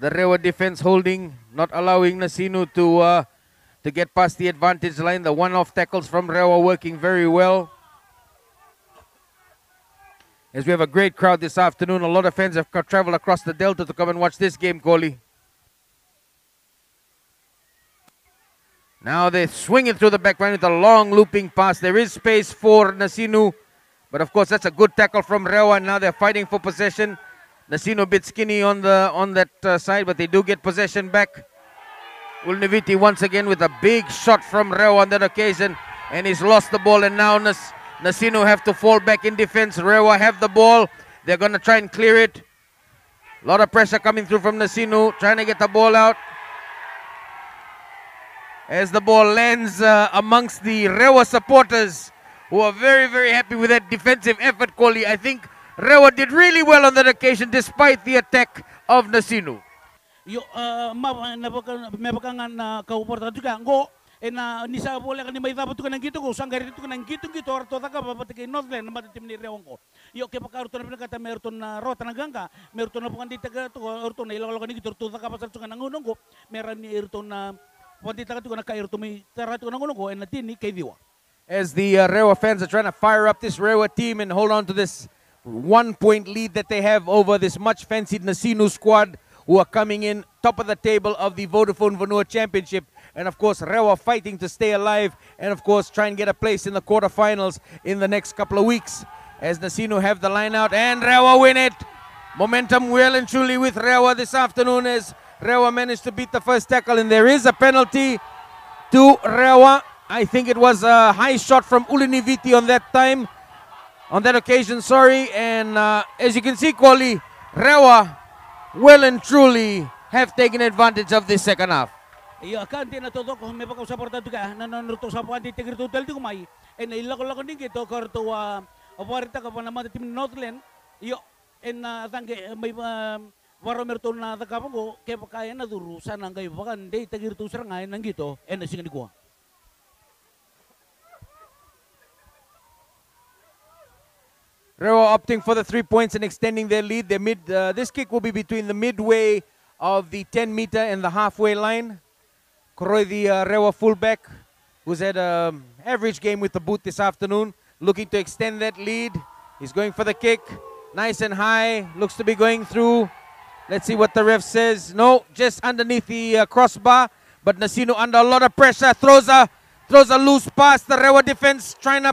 the REWA defense holding, not allowing NASINU to get past the advantage line. The one-off tackles from REWA working very well. As we have a great crowd this afternoon, a lot of fans have traveled across the Delta to come and watch this game, Kohli. Now they're swinging through the back line with a long looping pass. There is space for NASINU, but of course that's a good tackle from REWA. Now they're fighting for possession. NASINU a bit skinny on that side, but they do get possession back. Ulniviti once again with a big shot from REWA on that occasion, and he's lost the ball, and now NASINU have to fall back in defense. REWA have the ball. They're going to try and clear it. A lot of pressure coming through from NASINU, trying to get the ball out. As the ball lands amongst the REWA supporters, who are very, very happy with that defensive effort, Kohli. I think REWA did really well on that occasion despite the attack of NASINU. Yo, mebakangan kauporta juga ngo ena nisa boleh kan may dapat kan gitu ko sanggar itu kan gitu orto taka babati Northland naman tim ni Rewang ko. Yo ke pakar to na pinakata merton na rota na ganga merton na pukan ditaga to orto na ilalo kan gitu orto taka pasal kan ngunong ko meran ni irto na pukan ditaga to na kair to may tara to na ngunong ko ena tini kay diwa. As the REWA fans are trying to fire up this REWA team and hold on to this 1-point lead that they have over this much fancied NASINU squad, who are coming in top of the table of the Vodafone Vanua Championship. And of course, REWA fighting to stay alive and of course try and get a place in the quarterfinals in the next couple of weeks. As NASINU have the line out and REWA win it. Momentum well and truly with REWA this afternoon as REWA managed to beat the first tackle, and there is a penalty to REWA. I think it was a high shot from Uliniviti on that occasion, sorry. And as you can see, Kohli, REWA well and truly have taken advantage of this second half. Iya kan tina todo ko may pakaw suporta juga nanonood sa puan titigir total di kumay en ilako din gito karto aparita ka pa naman tim Northland iyo en tangge may waromerto na takapon ko kaya pakaya na duru sana ngay bakan de tigir to sarangay nang gito en singan ko. REWA opting for the 3 points and extending their lead. This kick will be between the midway of the 10-meter and the halfway line. Kroy, the REWA fullback, who's had an average game with the boot this afternoon, looking to extend that lead. He's going for the kick. Nice and high. Looks to be going through. Let's see what the ref says. No, just underneath the crossbar. But NASINU under a lot of pressure. Throws a loose pass. The REWA defense trying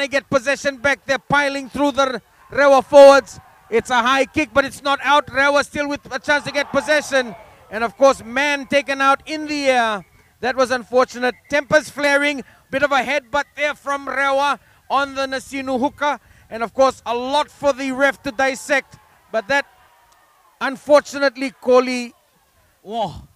to get possession back. They're piling through the REWA forwards. It's a high kick, but it's not out. REWA still with a chance to get possession. And of course, man taken out in the air. That was unfortunate. Tempers flaring. Bit of a headbutt there from REWA on the NASINU hooker. And of course, a lot for the ref to dissect. But that, unfortunately, Kohli. Wow.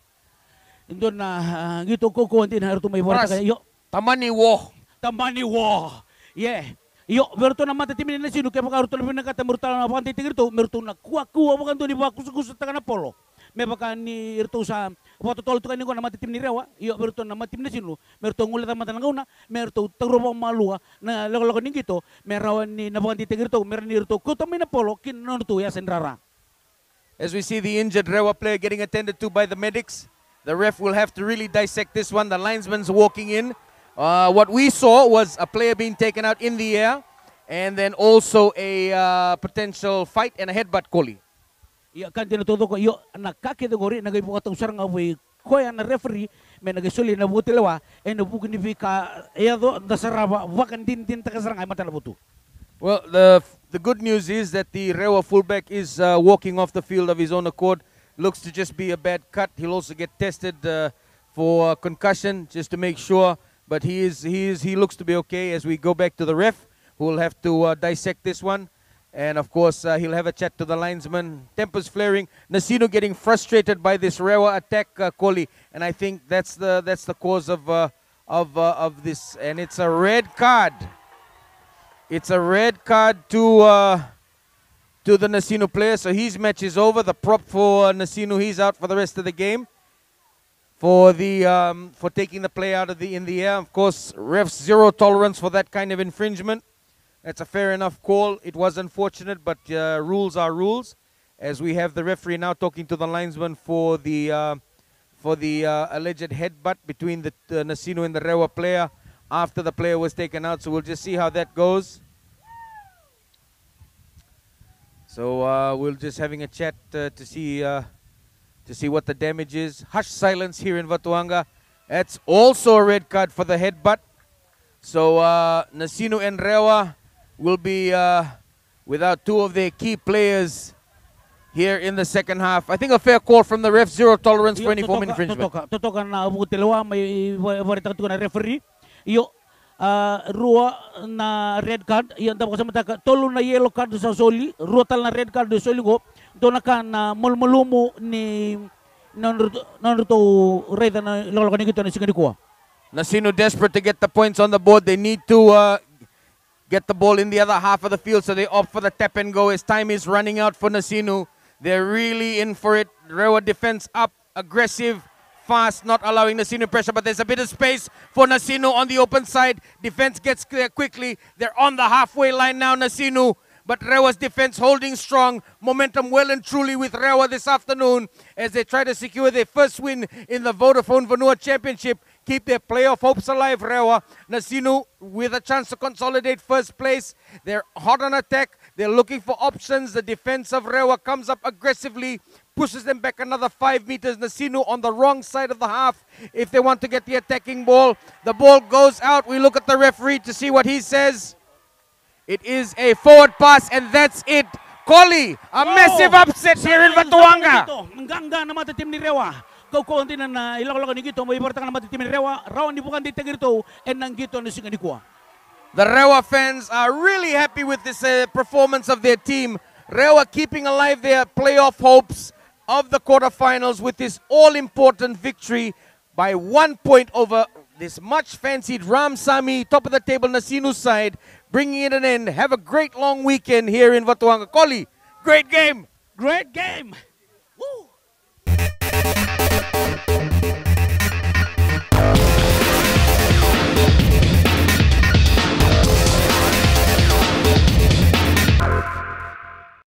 Indon na gito ko konti na harto may wala kayo. Tamani wo. Tamani wo. Yeah. Yo, berto na mata timin na sino kaya makaruto na pinakata murta na panti tigirto, merto na kuwa makan to ni bakus tangan na polo. May baka ni irto sa wato tol to kaniko na mata tim ni REWA. Yo, berto na mata tim na sino, merto ngulit mata na gauna, merto tagrobang malua na lako ni gito, merawan ni na panti tigirto, meron ni irto ko to na polo kinon to ya senrara. As we see the injured REWA player getting attended to by the medics, the ref will have to really dissect this one. The linesman's walking in. What we saw was a player being taken out in the air, and then also a potential fight and a headbutt, Kohli. Iya kan tinututo ko iyo nakakategori nagay po katong sarang away ko yan na referee may nagisuli na buti lawa e nabukin ni ka do dasaraba wakan din takasarang ay mata labuto. Well, the good news is that the REWA fullback is walking off the field of his own accord. Looks to just be a bad cut. He'll also get tested for concussion just to make sure. But he looks to be okay as we go back to the ref, who will have to dissect this one. And of course, he'll have a chat to the linesman. Tempers flaring. NASINU getting frustrated by this REWA attack, Koli, and I think that's the cause of this. And it's a red card. It's a red card to the NASINU player. So his match is over. The prop for NASINU, he's out for the rest of the game. For taking the play out of in the air. Of course, refs zero tolerance for that kind of infringement. That's a fair enough call. It was unfortunate, but rules are rules. As we have the referee now talking to the linesman for the alleged headbutt between the NASINU and the REWA player after the player was taken out. So we'll just see how that goes. So we're just having a chat to see what the damage is. Hush silence here in Vatuanga. That's also a red card for the headbutt. So NASINU and REWA will be without two of their key players here in the second half. I think a fair call from the ref, zero tolerance for any form of infringement. Totokan na bukutilawa may warita na referee. Iyo REWA na red card, iyan dapat sa tolo na yellow card sa soli, rutal na red card sa soli ko. Doon na mulmulumo ni nanruto reda na lolokan nito na singadikuha. NASINU desperate to get the points on the board. They need to get the ball in the other half of the field, so they opt for the tap and go as time is running out for NASINU. They're really in for it. REWA defense up, aggressive, fast, not allowing NASINU pressure, but there's a bit of space for NASINU on the open side. Defense gets clear quickly. They're on the halfway line now, NASINU, but REWA's defense holding strong. Momentum well and truly with REWA this afternoon as they try to secure their first win in the Vodafone Vanua Championship. Keep their playoff hopes alive, REWA. NASINU with a chance to consolidate first place. They're hot on attack. They're looking for options. The defense of REWA comes up aggressively, pushes them back another 5 meters. NASINU on the wrong side of the half if they want to get the attacking ball. The ball goes out. We look at the referee to see what he says. It is a forward pass, and that's it. Koli, a massive upset here in Vatuanga. Menggangga nama tim ni REWA. Kau konti na ilok-ilok ni gitu, may ibaratang nama tim ni REWA. Rawan di bukan di tegirto, enang gitu na singa dikuha. The REWA fans are really happy with this performance of their team. REWA keeping alive their playoff hopes of the quarterfinals with this all-important victory by 1 point over this much-fancied Ramsami, top of the table NASINU side, bringing it an end. Have a great long weekend here in Vatuanga. Koli, great game. Great game.